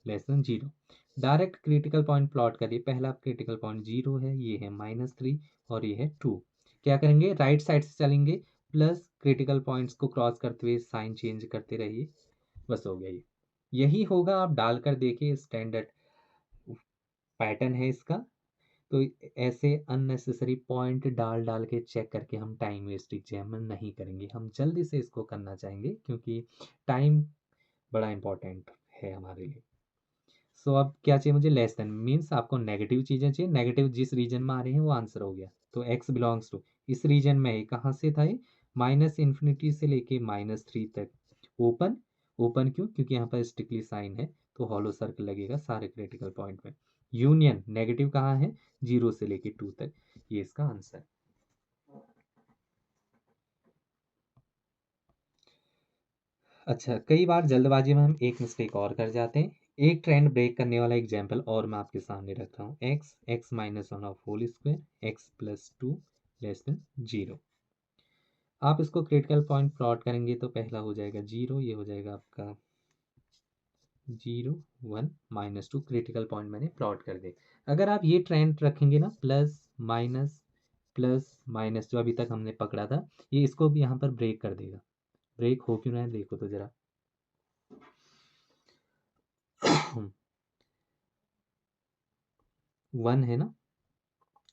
less than 0। Direct critical point plot करिए, पहला क्रिटिकल पॉइंट 0 है, ये है -3 और ये है 2। क्या करेंगे? राइट साइड से चलेंगे, प्लस क्रिटिकल पॉइंट्स को क्रॉस करते हुए साइन चेंज करते रहिए, बस हो गया। ये यही होगा, आप डालकर देखिए, स्टैंडर्ड पैटर्न है इसका। तो ऐसे अननेसेसरी पॉइंट डाल डाल के चेक करके हम टाइम वेस्ट एग्जाम में नहीं करेंगे, हम जल्दी से इसको करना चाहेंगे क्योंकि टाइम बड़ा इंपॉर्टेंट है हमारे लिए। सो अब क्या चाहिए मुझे? लेस देन मीन्स आपको नेगेटिव चीज़ें चाहिए, नेगेटिव जिस रीजन में आ रही हैं वो आंसर हो गया। तो एक्स बिलोंग्स टू इस रीजन में है, कहाँ से था ये? माइनस इन्फिनिटी से लेके -3 तक। ओपन, ओपन क्यों? क्योंकि यहाँ पर स्टिकली साइन है, तो हॉलो सर्कल लगेगा सारे क्रिटिकल पॉइंट में। यूनियन नेगेटिव कहाँ है? 0 से लेके 2 तक, ये इसका आंसर। अच्छा, कई बार जल्दबाजी में हम एक मिस्टेक और कर जाते हैं। एक ट्रेंड ब्रेक करने वाला एग्जाम्पल और मैं आपके सामने रख रहा हूँ, x x minus 1 of whole square x plus 2 less than 0। आप इसको क्रिटिकल पॉइंट प्लॉट करेंगे तो पहला हो जाएगा 0, ये हो जाएगा आपका 0 1 -2, क्रिटिकल पॉइंट मैंने प्लॉट कर दिए। अगर आप ये ट्रेंड रखेंगे ना, प्लस माइनस जो अभी तक हमने पकड़ा था, ये इसको भी यहाँ पर ब्रेक कर देगा। ब्रेक हो क्यों रहा है देखो तो जरा 1 है ना,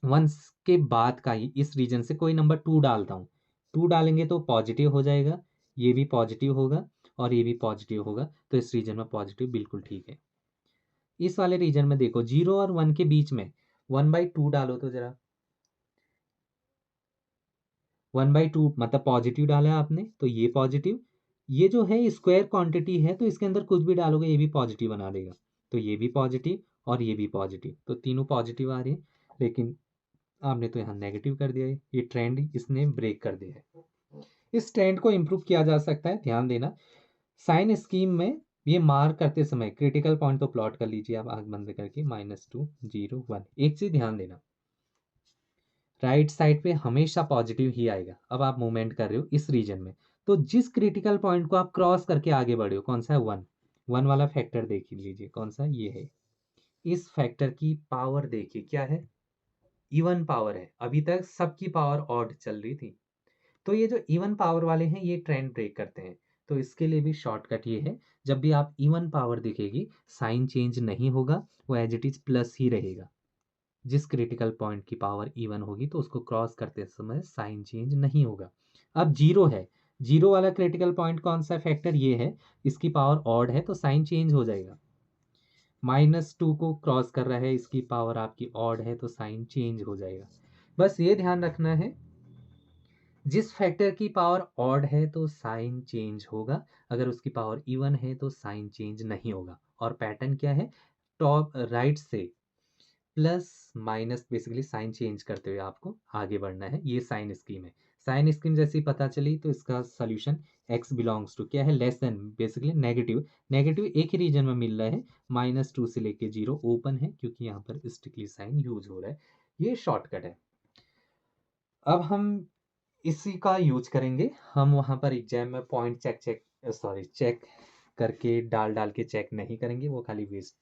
1 के बाद का ही इस रीजन से कोई नंबर 2 डालता हूँ, 2 डालेंगे तो पॉजिटिव हो जाएगा, ये भी पॉजिटिव होगा और ये भी पॉजिटिव होगा, तो इस रीजन में पॉजिटिव बिल्कुल ठीक है। इस वाले रीजन में देखो 0 और 1 के बीच में 1/2 डालो तो जरा, 1/2 मतलब पॉजिटिव डाला आपने तो ये पॉजिटिव, ये जो है स्क्वायर क्वांटिटी है तो इसके अंदर कुछ भी डालोगे ये भी पॉजिटिव बना देगा, तो ये भी पॉजिटिव और ये भी पॉजिटिव, तो तीनों पॉजिटिव आ रही है। लेकिन आपने तो यहाँ नेगेटिव कर दिया है, ये ट्रेंड इसने ब्रेक कर दिया है। इस ट्रेंड को इम्प्रूव किया जा सकता है, ध्यान देना। साइन स्कीम में ये मार्क करते समय क्रिटिकल पॉइंट तो प्लॉट कर लीजिए आप आंख बंद करके, -2 0 1। एक चीज ध्यान देना, राइट साइड पे हमेशा पॉजिटिव ही आएगा। अब आप मूवमेंट कर रहे हो इस रीजन में, तो जिस क्रिटिकल पॉइंट को आप क्रॉस करके आगे बढ़े हो, कौन सा है? 1। 1 वाला फैक्टर देख लीजिए कौन सा? ये है। इस फैक्टर की पावर देखिए क्या है? इवन पावर है, अभी तक सबकी पावर ऑड चल रही थी, तो ये जो इवन पावर वाले हैं ये ट्रेंड ब्रेक करते हैं। तो इसके लिए भी शॉर्टकट ये है, जब भी आप इवन पावर दिखेगी साइन चेंज नहीं होगा, वो एज इट इज प्लस ही रहेगा। जिस क्रिटिकल पॉइंट की पावर इवन होगी तो उसको क्रॉस करते समय साइन चेंज नहीं होगा। अब जीरो है, जीरो वाला क्रिटिकल पॉइंट कौन सा फैक्टर, ये है, इसकी पावर ऑड है तो साइन चेंज हो जाएगा। -2 को क्रॉस कर रहा है, इसकी पावर आपकी ऑड है तो साइन चेंज हो जाएगा। बस ये ध्यान रखना है, जिस फैक्टर की पावर ऑड है तो साइन चेंज होगा, अगर उसकी पावर इवन है तो साइन चेंज नहीं होगा। और पैटर्न क्या है, टॉप राइट से plus minus basically sign change करते हुए आपको आगे बढ़ना है। ये साइन स्कीम है। साइन स्कीम जैसे ही पता चली तो इसका सोल्यूशन x बिलोंग्स टू क्या है, less than, basically negative. Negative एक ही रीजन में मिल रहा है, -2 से लेके 0 ओपन है क्योंकि यहाँ पर स्टिकली साइन यूज हो रहा है। ये शॉर्टकट है। अब हम इसी का यूज करेंगे, हम वहाँ पर एग्जाम में पॉइंट चेक करके डाल डाल के चेक नहीं करेंगे, वो खाली वेस्ट,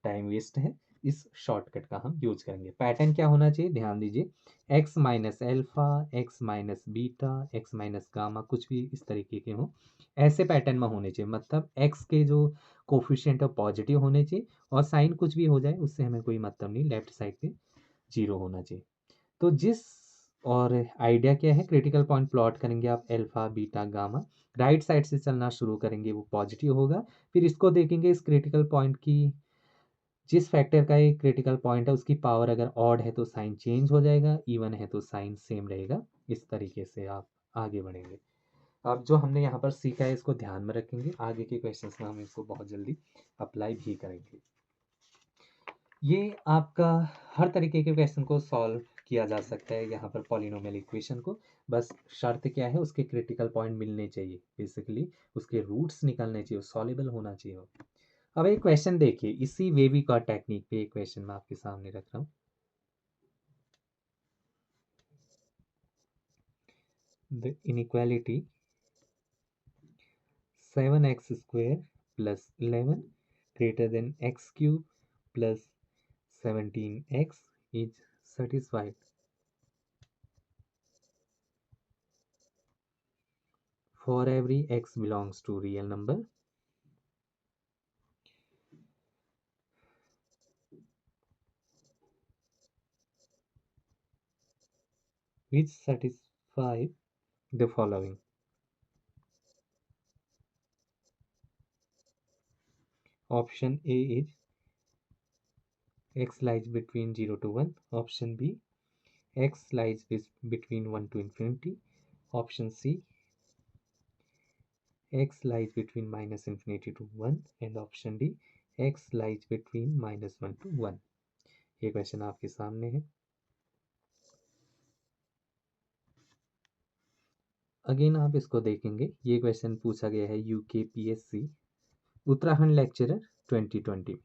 टाइम वेस्ट है। इस शॉर्टकट का हम यूज करेंगे। पैटर्न क्या होना चाहिए, ध्यान दीजिए, x minus alpha, x minus beta, x minus gamma, कुछ भी इस तरीके के हों, ऐसे पैटर्न में होने चाहिए। मतलब x के जो कोफिशिएंट है पॉजिटिव होने चाहिए, और साइन कुछ भी हो जाए उससे हमें कोई मतलब नहीं, लेफ्ट साइड पे 0 होना चाहिए। तो जिस, और आइडिया क्या है, क्रिटिकल पॉइंट प्लॉट करेंगे आप alpha beta gamma, right side से चलना शुरू करेंगे वो पॉजिटिव होगा, फिर इसको देखेंगे, इस क्रिटिकल पॉइंट की, जिस फैक्टर का ये क्रिटिकल पॉइंट है उसकी पावर अगर ऑड है तो साइन चेंज हो जाएगा, इवन है तो साइन सेम रहेगा। इस तरीके से आप आगे बढ़ेंगे। अब जो हमने यहाँ पर सीखा है इसको ध्यान में रखेंगे, आगे के क्वेश्चंस में हम इसको बहुत जल्दी अप्लाई भी करेंगे। ये आपका हर तरीके के क्वेश्चन को सॉल्व किया जा सकता है यहाँ पर, पॉलिनोमियल इक्वेशन को। बस शर्त क्या है, उसके क्रिटिकल पॉइंट मिलने चाहिए, बेसिकली उसके रूट्स निकलने चाहिए, सॉल्युबल होना चाहिए वो। अब एक क्वेश्चन देखिए, इसी वेवी का टेक्निक पे एक क्वेश्चन मैं आपके सामने रख रहा हूँ। The inequality 7x² plus 11 greater than x³ plus 17x is satisfied for every x belongs to real number which satisfy the following. Option A is x lies between 0 to 1. Option B, x lies between 1 to infinity. Option C, x lies between minus infinity to 1. And option D, x lies between -1 to 1. ये question आपके सामने है। Again आप इसको देखेंगे, ये question पूछा गया है UKPSC उत्तराखंड लेक्चरर 2020।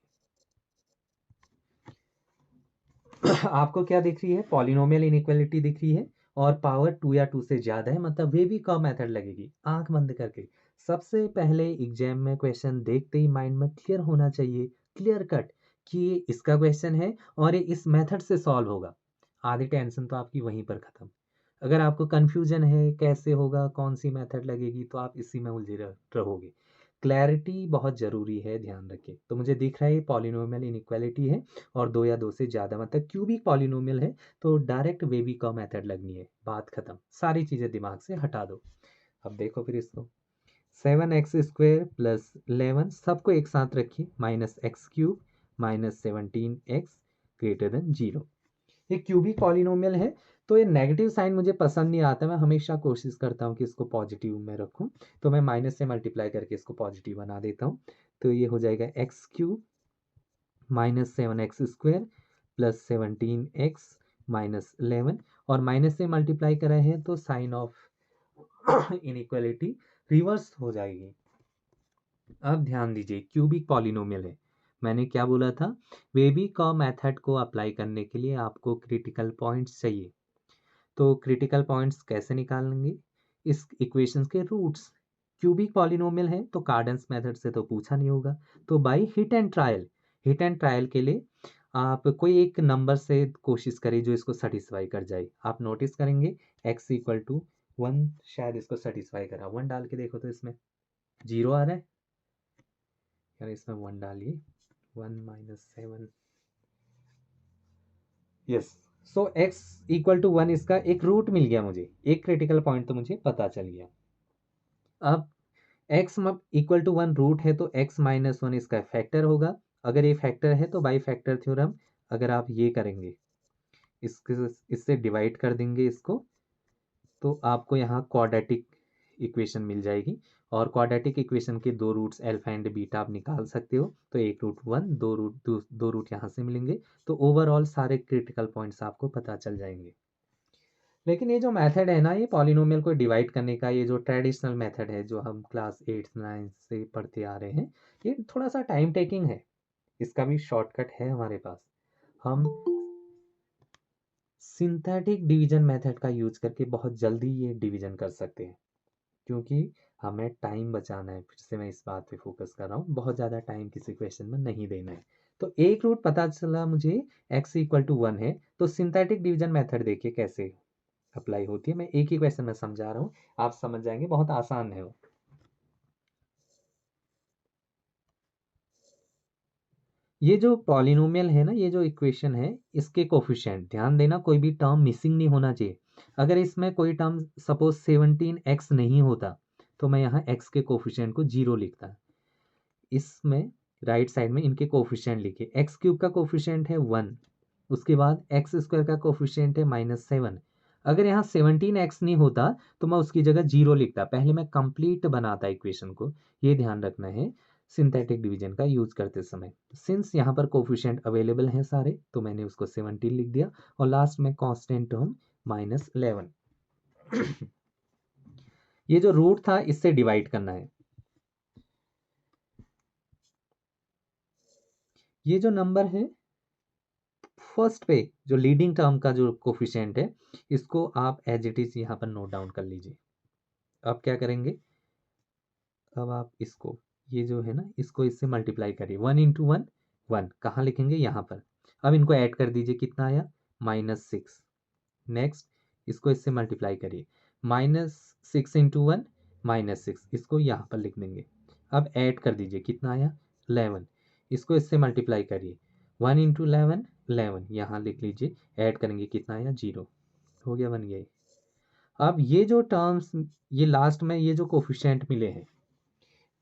आपको क्या दिख रही है, पॉलिनोमियल इनइक्वालिटी दिख रही है, और पावर 2 या 2 से ज़्यादा है, मतलब वे भी का मेथड लगेगी। आंख बंद करके सबसे पहले एग्जाम में क्वेश्चन देखते ही माइंड में क्लियर होना चाहिए, क्लियर कट, कि ये इसका क्वेश्चन है और ये इस मेथड से सॉल्व होगा। आधी टेंशन तो आपकी वहीं पर ख़त्म। अगर आपको कन्फ्यूजन है कैसे होगा, कौन सी मेथड लगेगी, तो आप इसी में उलझे रहोगे। क्लैरिटी बहुत ज़रूरी है, ध्यान रखिए। तो मुझे दिख रहा है ये पॉलिनोमियल इनइक्वालिटी है, और 2 या 2 से ज़्यादा, मतलब क्यूबिक पॉलिनोमियल है, तो डायरेक्ट वेवी का मेथड लगनी है, बात खत्म, सारी चीज़ें दिमाग से हटा दो। अब देखो फिर इसको, 7x² plus 11 सबको एक साथ रखिए, -x³ -17x ग्रेटर देन 0। ये क्यूबिक पॉलिनोमियल है, तो ये नेगेटिव साइन मुझे पसंद नहीं आता, मैं हमेशा कोशिश करता हूँ कि इसको पॉजिटिव में रखूँ, तो मैं माइनस से मल्टीप्लाई करके इसको पॉजिटिव बना देता हूँ। तो ये हो जाएगा x³ -7x² प्लस 17x -11, और माइनस से मल्टीप्लाई करा है तो साइन ऑफ इनइक्वालिटी रिवर्स हो जाएगी। अब ध्यान दीजिए, क्यूबिक पॉलिनोमियल है, मैंने क्या बोला था, वेवी का मेथड को अप्लाई करने के लिए आपको क्रिटिकल पॉइंट्स चाहिए। तो क्रिटिकल पॉइंट्स कैसे निकालेंगे, इस इक्वेशंस के रूट्स। क्यूबिक पॉलिनोमियल है तो कार्डन्स मेथड से तो पूछा नहीं होगा, तो by hit and trial, hit and trial के लिए आप कोई एक नंबर से कोशिश करिए जो इसको सेटिस्फाई कर जाए। आप नोटिस करेंगे x=1 शायद इसको सेटिस्फाई करा, 1 डाल के देखो तो इसमें 0 आ रहा है, यार इसमें 1 डालिए, 1 - 7 yes. So x equal to 1 इसका एक रूट मिल गया मुझे, एक क्रिटिकल पॉइंट तो मुझे पता चल गया। अब x इक्वल टू 1 रूट है तो x माइनस 1 इसका फैक्टर होगा। अगर ये फैक्टर है तो बाई फैक्टर थ्योरम अगर आप ये करेंगे, इसके इससे डिवाइड कर देंगे इसको, तो आपको यहाँ क्वाड्रेटिक इक्वेशन मिल जाएगी। और क्वाड्रेटिक इक्वेशन के दो रूट्स अल्फा एंड बीटा आप निकाल सकते हो, तो एक रूट 1, दो रूट यहाँ से मिलेंगे, तो ओवरऑल सारे क्रिटिकल पॉइंट्स आपको पता चल जाएंगे। लेकिन ये जो मेथड है ना, ये पॉलिनोमियल को डिवाइड करने का, ये जो ट्रेडिशनल मेथड है जो हम क्लास 8 9 से पढ़ते आ रहे हैं, ये थोड़ा सा टाइम टेकिंग है। इसका भी शॉर्टकट है हमारे पास। हम सिंथेटिक डिवीजन मेथड का यूज करके बहुत जल्दी ये डिवीजन कर सकते हैं, क्योंकि हमें टाइम बचाना है। फिर से मैं इस बात पे फोकस कर रहा हूँ, बहुत ज़्यादा टाइम किसी क्वेश्चन में नहीं देना है। तो एक रूट पता चला मुझे, x इक्वल टू 1 है, तो सिंथेटिक डिवीजन मेथड देखिए कैसे अप्लाई होती है। मैं एक ही क्वेश्चन में समझा रहा हूँ, आप समझ जाएंगे, बहुत आसान है वो। ये जो पॉलिनोमियल है ना, ये जो इक्वेशन है, इसके कोफिशिएंट ध्यान देना, कोई भी टर्म मिसिंग नहीं होना चाहिए। अगर इसमें कोई टर्म सपोज 17x नहीं होता, तो मैं यहाँ x के कोफिशिएंट को 0 लिखता। इसमें राइट साइड में इनके कोफिशिएंट लिखे, एक्स क्यूब का कोफिशिएंट है 1, उसके बाद एक्स स्क्वायर का कोफिशिएंट है -7। अगर यहाँ 17x नहीं होता तो मैं उसकी जगह 0 लिखता, पहले मैं कंप्लीट बनाता इक्वेशन को। ये ध्यान रखना है सिंथेटिक डिवीजन का यूज करते समय। सिंस यहाँ पर कोफिशिएंट अवेलेबल हैं सारे, तो मैंने उसको 17 लिख दिया, और लास्ट में कांस्टेंट टर्म -11। ये जो रूट था इससे डिवाइड करना है। ये जो नंबर है फर्स्ट पे, जो लीडिंग टर्म का जो कोफिशिएंट है, इसको आप एज इट इज यहाँ पर नोट डाउन कर लीजिए। अब क्या करेंगे, अब आप इसको, ये जो है ना, इसको इससे मल्टीप्लाई करिए। 1 इंटू 1 1, कहाँ लिखेंगे, यहाँ पर। अब इनको ऐड कर दीजिए, कितना आया, -6। नेक्स्ट इसको इससे मल्टीप्लाई करिए, -6 इंटू 1 -6, इसको यहाँ पर लिख देंगे। अब ऐड कर दीजिए, कितना आया, 11। इसको इससे मल्टीप्लाई करिए, 1 इंटू 11 11, यहाँ लिख लीजिए, ऐड करेंगे, कितना आया, 0। हो गया, बन गया। अब ये जो टर्म्स, ये लास्ट में ये जो कोफिशिएंट मिले हैं,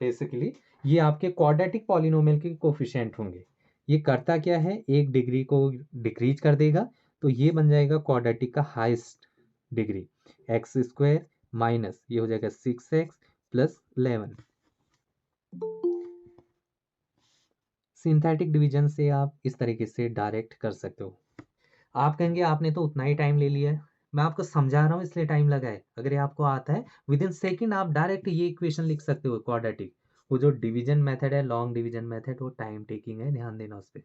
बेसिकली ये आपके क्वाड्रेटिक पॉलिनोमियल के कोफिशिएंट होंगे। ये करता क्या है, एक डिग्री को डिक्रीज कर देगा, तो ये बन जाएगा क्वाड्रेटिक का highest degree, x square minus ये हो जाएगा 6x प्लस 11। सिंथेटिक डिवीजन से आप इस तरीके से डायरेक्ट कर सकते हो। आप कहेंगे आपने तो उतना ही टाइम ले लिया है, मैं आपको समझा रहा हूँ इसलिए टाइम लगा है। अगर ये आपको आता है विद इन सेकेंड, आप डायरेक्ट ये इक्वेशन लिख सकते हो क्वाड्रेटिक। वो जो डिवीजन मेथड है, लॉन्ग डिवीजन मेथड, वो टाइम टेकिंग है, ध्यान देना उस पर।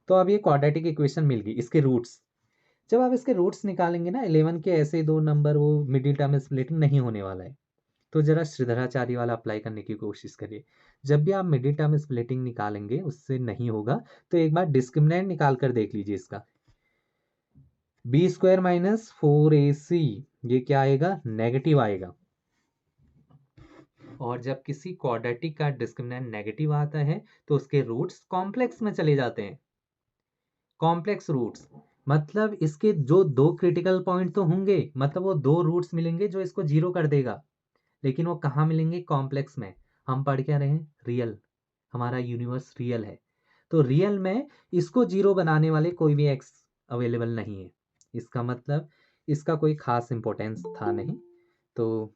तो अब ये क्वाड्रेटिक इक्वेशन मिल गई, इसके रूट्स, जब आप इसके रूट्स निकालेंगे ना, 11 के ऐसे दो नंबर, वो मिडिल टर्म स्प्लिटिंग नहीं होने वाला है। तो जरा श्रीधराचार्य वाला अप्लाई करने की कोशिश करिए। जब भी आप मिडिल टर्म स्प्लिटिंग निकालेंगे, उससे नहीं होगा, तो एक बार डिस्क्रिमिनेंट निकाल कर देख लीजिए इसका। b² माइनस 4ac, ये क्या आएगा, नेगेटिव आएगा। और जब किसी क्वाड्रेटिक का डिस्क्रिमिनेंट नेगेटिव आता है, तो उसके रूट्स कॉम्प्लेक्स में चले जाते हैं। कॉम्प्लेक्स रूट्स मतलब इसके जो दो क्रिटिकल पॉइंट तो होंगे, मतलब वो दो रूट्स मिलेंगे जो इसको 0 कर देगा, लेकिन वो कहाँ मिलेंगे, कॉम्प्लेक्स में। हम पढ़ क्या रहे हैं, रियल, हमारा यूनिवर्स रियल है, तो रियल में इसको 0 बनाने वाले कोई भी एक्स अवेलेबल नहीं है। इसका मतलब इसका कोई खास इंपॉर्टेंस था नहीं। तो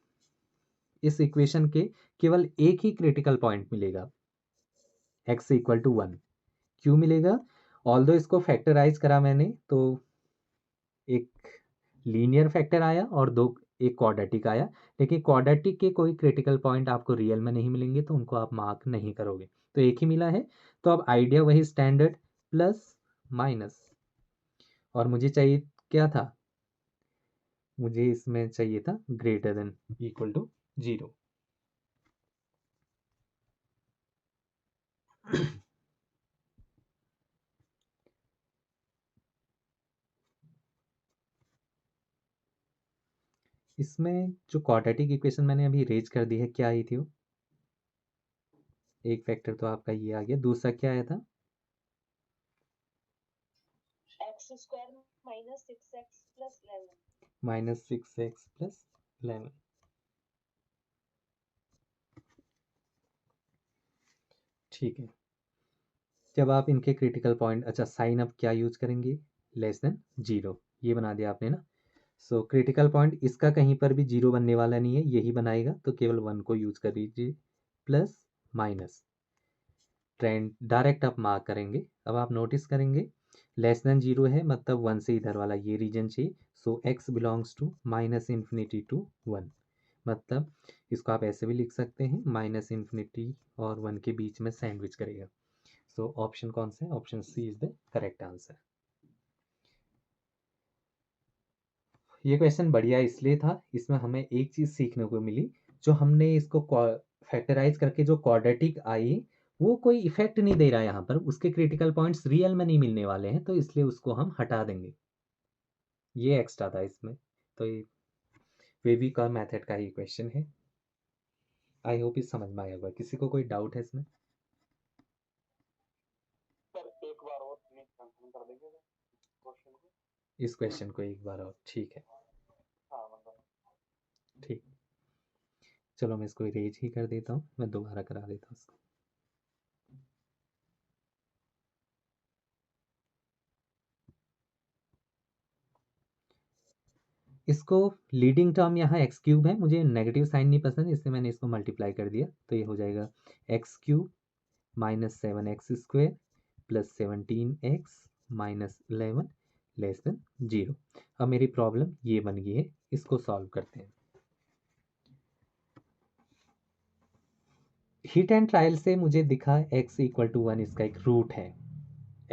इस इक्वेशन के केवल एक ही क्रिटिकल पॉइंट मिलेगा, x इक्वल टू 1। क्यों मिलेगा, ऑल्दो इसको फैक्टराइज करा मैंने, तो एक लीनियर फैक्टर आया और दो, एक क्वाड्रेटिक आया, लेकिन क्वाड्रेटिक के कोई क्रिटिकल पॉइंट आपको रियल में नहीं मिलेंगे, तो उनको आप मार्क नहीं करोगे, तो एक ही मिला है। तो अब आइडिया वही, स्टैंडर्ड प्लस माइनस, और मुझे चाहिए क्या था, मुझे इसमें चाहिए था ग्रेटर देन इक्वल टू 0। इसमें जो क्वाड्रेटिक इक्वेशन मैंने अभी रेज कर दी है, क्या आई थी वो, एक फैक्टर तो आपका ये आ गया, दूसरा क्या आया था, x x square minus 6x plus 11। -6x + 11। ठीक है। जब आप इनके क्रिटिकल पॉइंट, अच्छा साइन अब क्या यूज करेंगे, <0 ये बना दिया आपने ना। सो क्रिटिकल पॉइंट इसका कहीं पर भी 0 बनने वाला नहीं है, यही बनाएगा, तो केवल 1 को यूज कर लीजिए, प्लस माइनस ट्रेंड डायरेक्ट आप मार्क करेंगे। अब आप नोटिस करेंगे <0 है, मतलब 1 से इधर वाला ये रीजन चाहिए। सो x बिलोंग्स टू -∞ टू 1, मतलब इसको आप ऐसे भी लिख सकते हैं, -∞ और 1 के बीच में सैंडविच करेगा। सो ऑप्शन कौन सा है, option C is the correct answer. ये क्वेश्चन बढ़िया इसलिए था, इसमें हमें एक चीज सीखने को मिली, जो हमने इसको फैक्टराइज करके जो क्वाड्रेटिक आई, वो कोई इफेक्ट नहीं दे रहा है यहाँ पर, उसके क्रिटिकल पॉइंट्स रियल में नहीं मिलने वाले हैं, तो इसलिए उसको हम हटा देंगे। ये एक्स्ट्रा था इसमें, तो ये वेवी का मेथड का ही क्वेश्चन है। आई होप इस समझ में आया होगा। किसी को कोई डाउट है इसमें? सर एक बार और प्लीज कंफर्म कर देंगे क्वेश्चन को। इस क्वेश्चन को एक बार और, ठीक है। हाँ मतलब ठीक, चलो मैं इसको इरेज ही कर देता हूँ, मैं दोबारा करा देता हूँ इसको। इसको लीडिंग टर्म यहाँ x³ है, मुझे नेगेटिव साइन नहीं पसंद, इसलिए मैंने इसको मल्टीप्लाई कर दिया, तो ये हो जाएगा x³ -7x² + 17x -11 <0। अब मेरी प्रॉब्लम ये बन गई है, इसको सॉल्व करते हैं। हिट एंड ट्रायल से मुझे दिखा x = 1 इसका एक रूट है,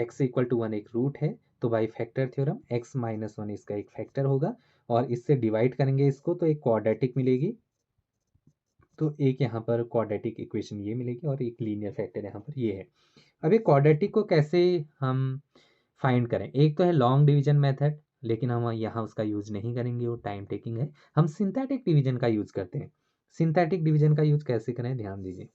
x = 1 एक रूट है, तो बाई फैक्टर थ्योरम x - 1 इसका एक फैक्टर होगा, और इससे डिवाइड करेंगे इसको तो एक क्वाड्रेटिक मिलेगी, तो एक यहाँ पर क्वाड्रेटिक इक्वेशन ये मिलेगी, और एक लीनियर फैक्टर यहाँ पर ये है। अब ये क्वाड्रेटिक को कैसे हम फाइंड करें, एक तो है लॉन्ग डिवीजन मेथड, लेकिन हम यहाँ उसका यूज नहीं करेंगे, वो टाइम टेकिंग है, हम सिंथेटिक डिवीजन का यूज करते हैं। सिंथेटिक डिवीजन का यूज कैसे करें, ध्यान दीजिए।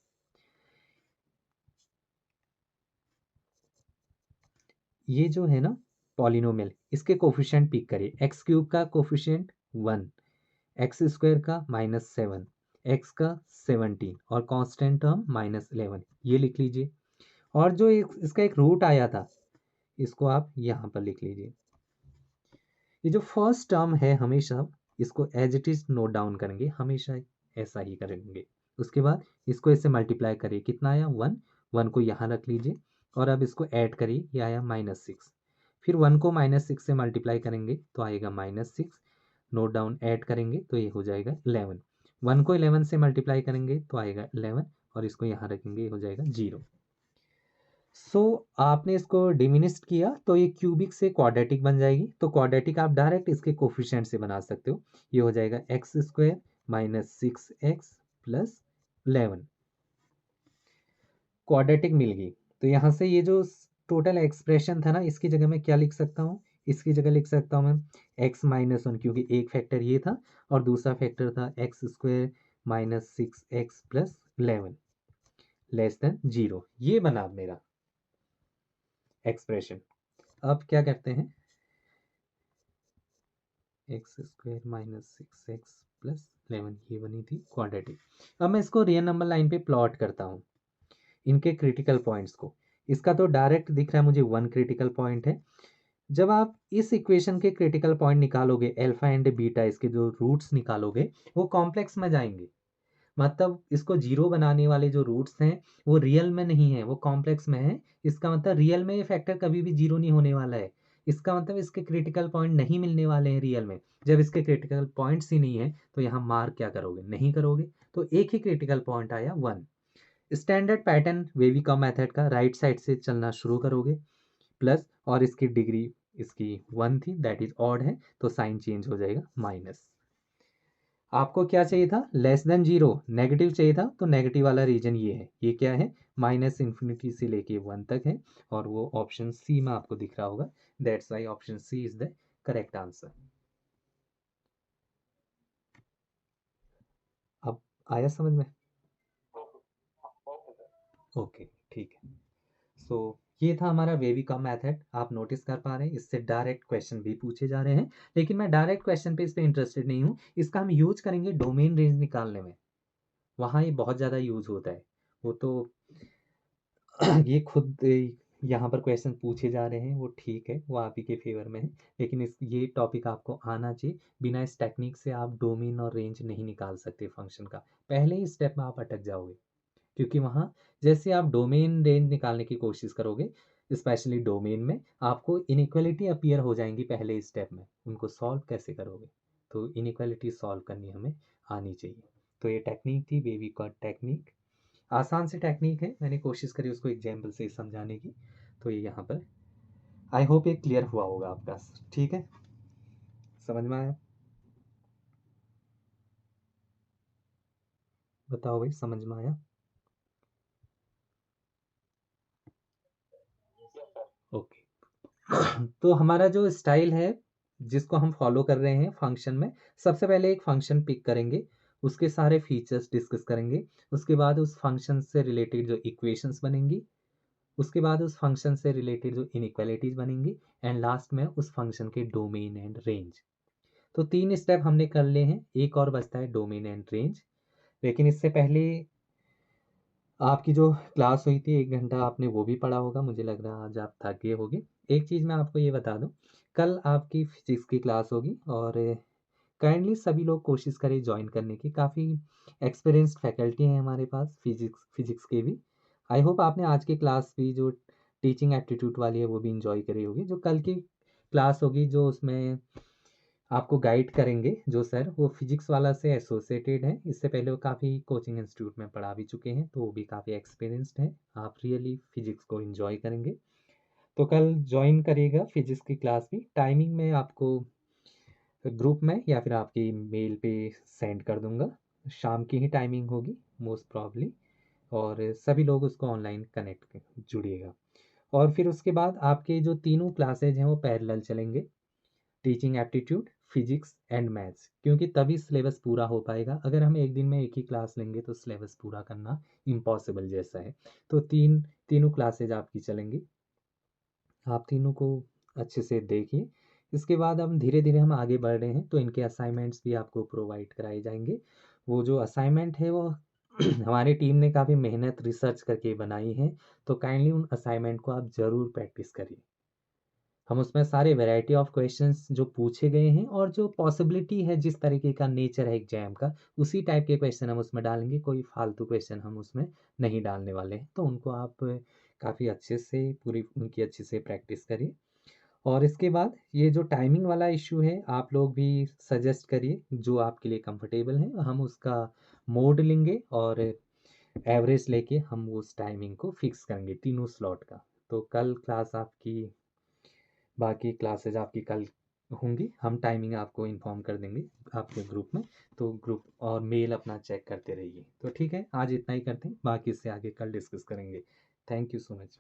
ये जो है ना पॉलिनोमियल, इसके कोफिशिएंट पिक करिए, x³ का कोफिशिएंट 1, x² का -7, x का 17 और कांस्टेंट टर्म -11, ये लिख लीजिए। और जो इसका एक रूट आया था, इसको आप यहाँ पर लिख लीजिए। ये जो फर्स्ट टर्म है, हमेशा इसको as it is note down करेंगे, हमेशा ऐसा ही करेंगे। उसके बाद इसको इससे मल्टीप्लाई करिए, कितना आया 1, 1 को यहाँ रख लीजिए, और अब इसको ऐड करिए, ये आया -6। फिर 1 को -6 से मल्टीप्लाई करेंगे तो आएगा -6, नोट डाउन, ऐड करेंगे तो ये हो जाएगा 11। 1 को 11 से मल्टीप्लाई करेंगे तो आएगा 11, और इसको यहाँ रखेंगे, ये हो जाएगा 0। सो आपने इसको डिमिनिस्ट किया तो ये क्यूबिक से क्वाड्रेटिक बन जाएगी, तो क्वाड्रेटिक आप डायरेक्ट इसके कोफिशिएंट से बना सकते हो, ये हो जाएगा x² -6x + 11। क्वाड्रेटिक मिल गई, तो यहाँ से ये जो टोटल एक्सप्रेशन था ना, इसकी जगह मैं क्या लिख सकता हूँ, इसकी जगह लिख सकता हूँ मैं x - 1, क्योंकि एक फैक्टर ये था और दूसरा फैक्टर था x² -6x + 11 <0। ये बना मेरा एक्सप्रेशन। अब क्या करते हैं, x² -6x + 11, ये बनी थी क्वाड्रेटिक। अब मैं इसको रियल नंबर लाइन पे प्लॉट करता हूँ, इनके क्रिटिकल पॉइंट्स को। इसका तो डायरेक्ट दिख रहा है मुझे 1 क्रिटिकल पॉइंट है। जब आप इस इक्वेशन के क्रिटिकल पॉइंट निकालोगे, अल्फा एंड बीटा, इसके जो रूट्स निकालोगे, वो कॉम्प्लेक्स में जाएंगे, मतलब इसको 0 बनाने वाले जो रूट्स हैं वो रियल में नहीं है, वो कॉम्प्लेक्स में है। इसका मतलब रियल में ये फैक्टर कभी भी 0 नहीं होने वाला है, इसका मतलब इसके क्रिटिकल पॉइंट नहीं मिलने वाले हैं रियल में। जब इसके क्रिटिकल पॉइंट्स ही नहीं है तो यहाँ मार्क क्या करोगे, नहीं करोगे, तो एक ही क्रिटिकल पॉइंट आया 1। स्टैंडर्ड पैटर्न वेवी का मेथड का, राइट साइड से चलना शुरू करोगे, प्लस, और इसकी डिग्री इसकी 1 थी, दैट इज ऑड है, तो साइन चेंज हो जाएगा माइनस। आपको क्या चाहिए था, <0, नेगेटिव चाहिए था, तो नेगेटिव वाला रीजन ये है, ये क्या है, -∞ से लेके 1 तक है, और वो ऑप्शन सी में आपको दिख रहा होगा, that's why option C is the correct answer. अब आया समझ में? Okay sir. ओके, ठीक है। सो ये था हमारा वेविका मेथड। आप नोटिस कर पा रहे हैं इससे डायरेक्ट क्वेश्चन भी पूछे जा रहे हैं, लेकिन मैं डायरेक्ट क्वेश्चन पे इस पे इंटरेस्टेड नहीं हूँ। इसका हम यूज करेंगे डोमेन रेंज निकालने में, वहाँ ये बहुत ज़्यादा यूज होता है। वो तो ये खुद यहाँ पर क्वेश्चन पूछे जा रहे हैं, वो ठीक है, वो आप ही के फेवर में है, लेकिन इस ये टॉपिक आपको आना चाहिए। बिना इस टेक्निक से आप डोमेन और रेंज नहीं निकाल सकते फंक्शन का, पहले ही स्टेप में आप अटक जाओगे। क्योंकि वहाँ जैसे आप डोमेन रेंज निकालने की कोशिश करोगे, स्पेशली डोमेन में, आपको इनइक्वालिटी अपीयर हो जाएंगी पहले स्टेप में, उनको सॉल्व कैसे करोगे? तो इनइक्वालिटी सॉल्व करनी हमें आनी चाहिए। तो ये टेक्निक थी वेविकॉट टेक्निक। आसान सी टेक्निक है, मैंने कोशिश करी उसको एग्जाम्पल से समझाने की। तो ये यहाँ पर आई होप ये क्लियर हुआ होगा आपका। ठीक है, समझ में आया? बताओ भाई, समझ में आया? Yes sir. ओके। तो हमारा जो स्टाइल है जिसको हम फॉलो कर रहे हैं फंक्शन में, सबसे पहले एक फंक्शन पिक करेंगे, उसके सारे फीचर्स डिस्कस करेंगे, उसके बाद उस फंक्शन से रिलेटेड जो इक्वेशंस बनेंगी, उसके बाद उस फंक्शन से रिलेटेड जो इनइक्वालिटीज बनेंगी, एंड लास्ट में उस फंक्शन के डोमेन एंड रेंज। तो 3 स्टेप हमने कर लिए हैं, एक और बचता है डोमेन एंड रेंज। लेकिन इससे पहले आपकी जो क्लास हुई थी 1 घंटा, आपने वो भी पढ़ा होगा, मुझे लग रहा है आज आप थक गए होगे। एक चीज़ मैं आपको ये बता दूँ, कल आपकी फिजिक्स की क्लास होगी, और काइंडली सभी लोग कोशिश करें जॉइन करने की। काफ़ी एक्सपीरियंस्ड फैकल्टी हैं हमारे पास फिजिक्स फिजिक्स के भी। आई होप आपने आज की क्लास भी जो टीचिंग एप्टीट्यूड वाली है वो भी इंजॉय करी होगी। जो कल की क्लास होगी जो उसमें आपको गाइड करेंगे जो सर, वो फिजिक्स वाला से एसोसिएटेड है, इससे पहले वो काफ़ी कोचिंग इंस्टीट्यूट में पढ़ा भी चुके हैं, तो वो भी काफ़ी एक्सपीरियंस्ड हैं। आप रियली फिजिक्स को इंजॉय करेंगे। तो कल ज्वाइन करिएगा फिजिक्स की क्लास भी। टाइमिंग में आपको ग्रुप में या फिर आपकी मेल पे सेंड कर दूंगा। शाम की ही टाइमिंग होगी मोस्ट प्रॉब्ली, और सभी लोग उसको ऑनलाइन कनेक्ट जुड़िएगा। और फिर उसके बाद आपके जो तीनों क्लासेज हैं वो पैरेलल चलेंगे, teaching aptitude, physics and maths, क्योंकि तभी सिलेबस पूरा हो पाएगा। अगर हम एक दिन में एक ही क्लास लेंगे तो सिलेबस पूरा करना इम्पॉसिबल जैसा है। तो तीनों क्लासेज आपकी चलेंगी, आप तीनों को अच्छे से देखिए। इसके बाद हम धीरे धीरे हम आगे बढ़ रहे हैं, तो इनके असाइनमेंट्स भी आपको प्रोवाइड कराए जाएंगे। वो जो असाइनमेंट है वो हमारी टीम ने काफ़ी मेहनत रिसर्च करके बनाई है, तो काइंडली उन असाइनमेंट को आप ज़रूर प्रैक्टिस करिए। हम उसमें सारे वैरायटी ऑफ क्वेश्चंस जो पूछे गए हैं और जो पॉसिबिलिटी है, जिस तरीके का नेचर है एग्जाम का, उसी टाइप के क्वेश्चन हम उसमें डालेंगे। कोई फालतू क्वेश्चन हम उसमें नहीं डालने वाले हैं, तो उनको आप काफ़ी अच्छे से पूरी उनकी अच्छे से प्रैक्टिस करिए। और इसके बाद ये जो टाइमिंग वाला इशू है, आप लोग भी सजेस्ट करिए जो आपके लिए कंफर्टेबल है, हम उसका मोड लेंगे और एवरेज लेके हम उस टाइमिंग को फिक्स करेंगे तीनों स्लॉट का। तो कल क्लास आपकी, बाकी क्लासेज आपकी कल होंगी, हम टाइमिंग आपको इन्फॉर्म कर देंगे आपके ग्रुप में। तो ग्रुप और मेल अपना चेक करते रहिए। तो ठीक है, आज इतना ही करते हैं, बाकी इससे आगे कल डिस्कस करेंगे। Thank you so much.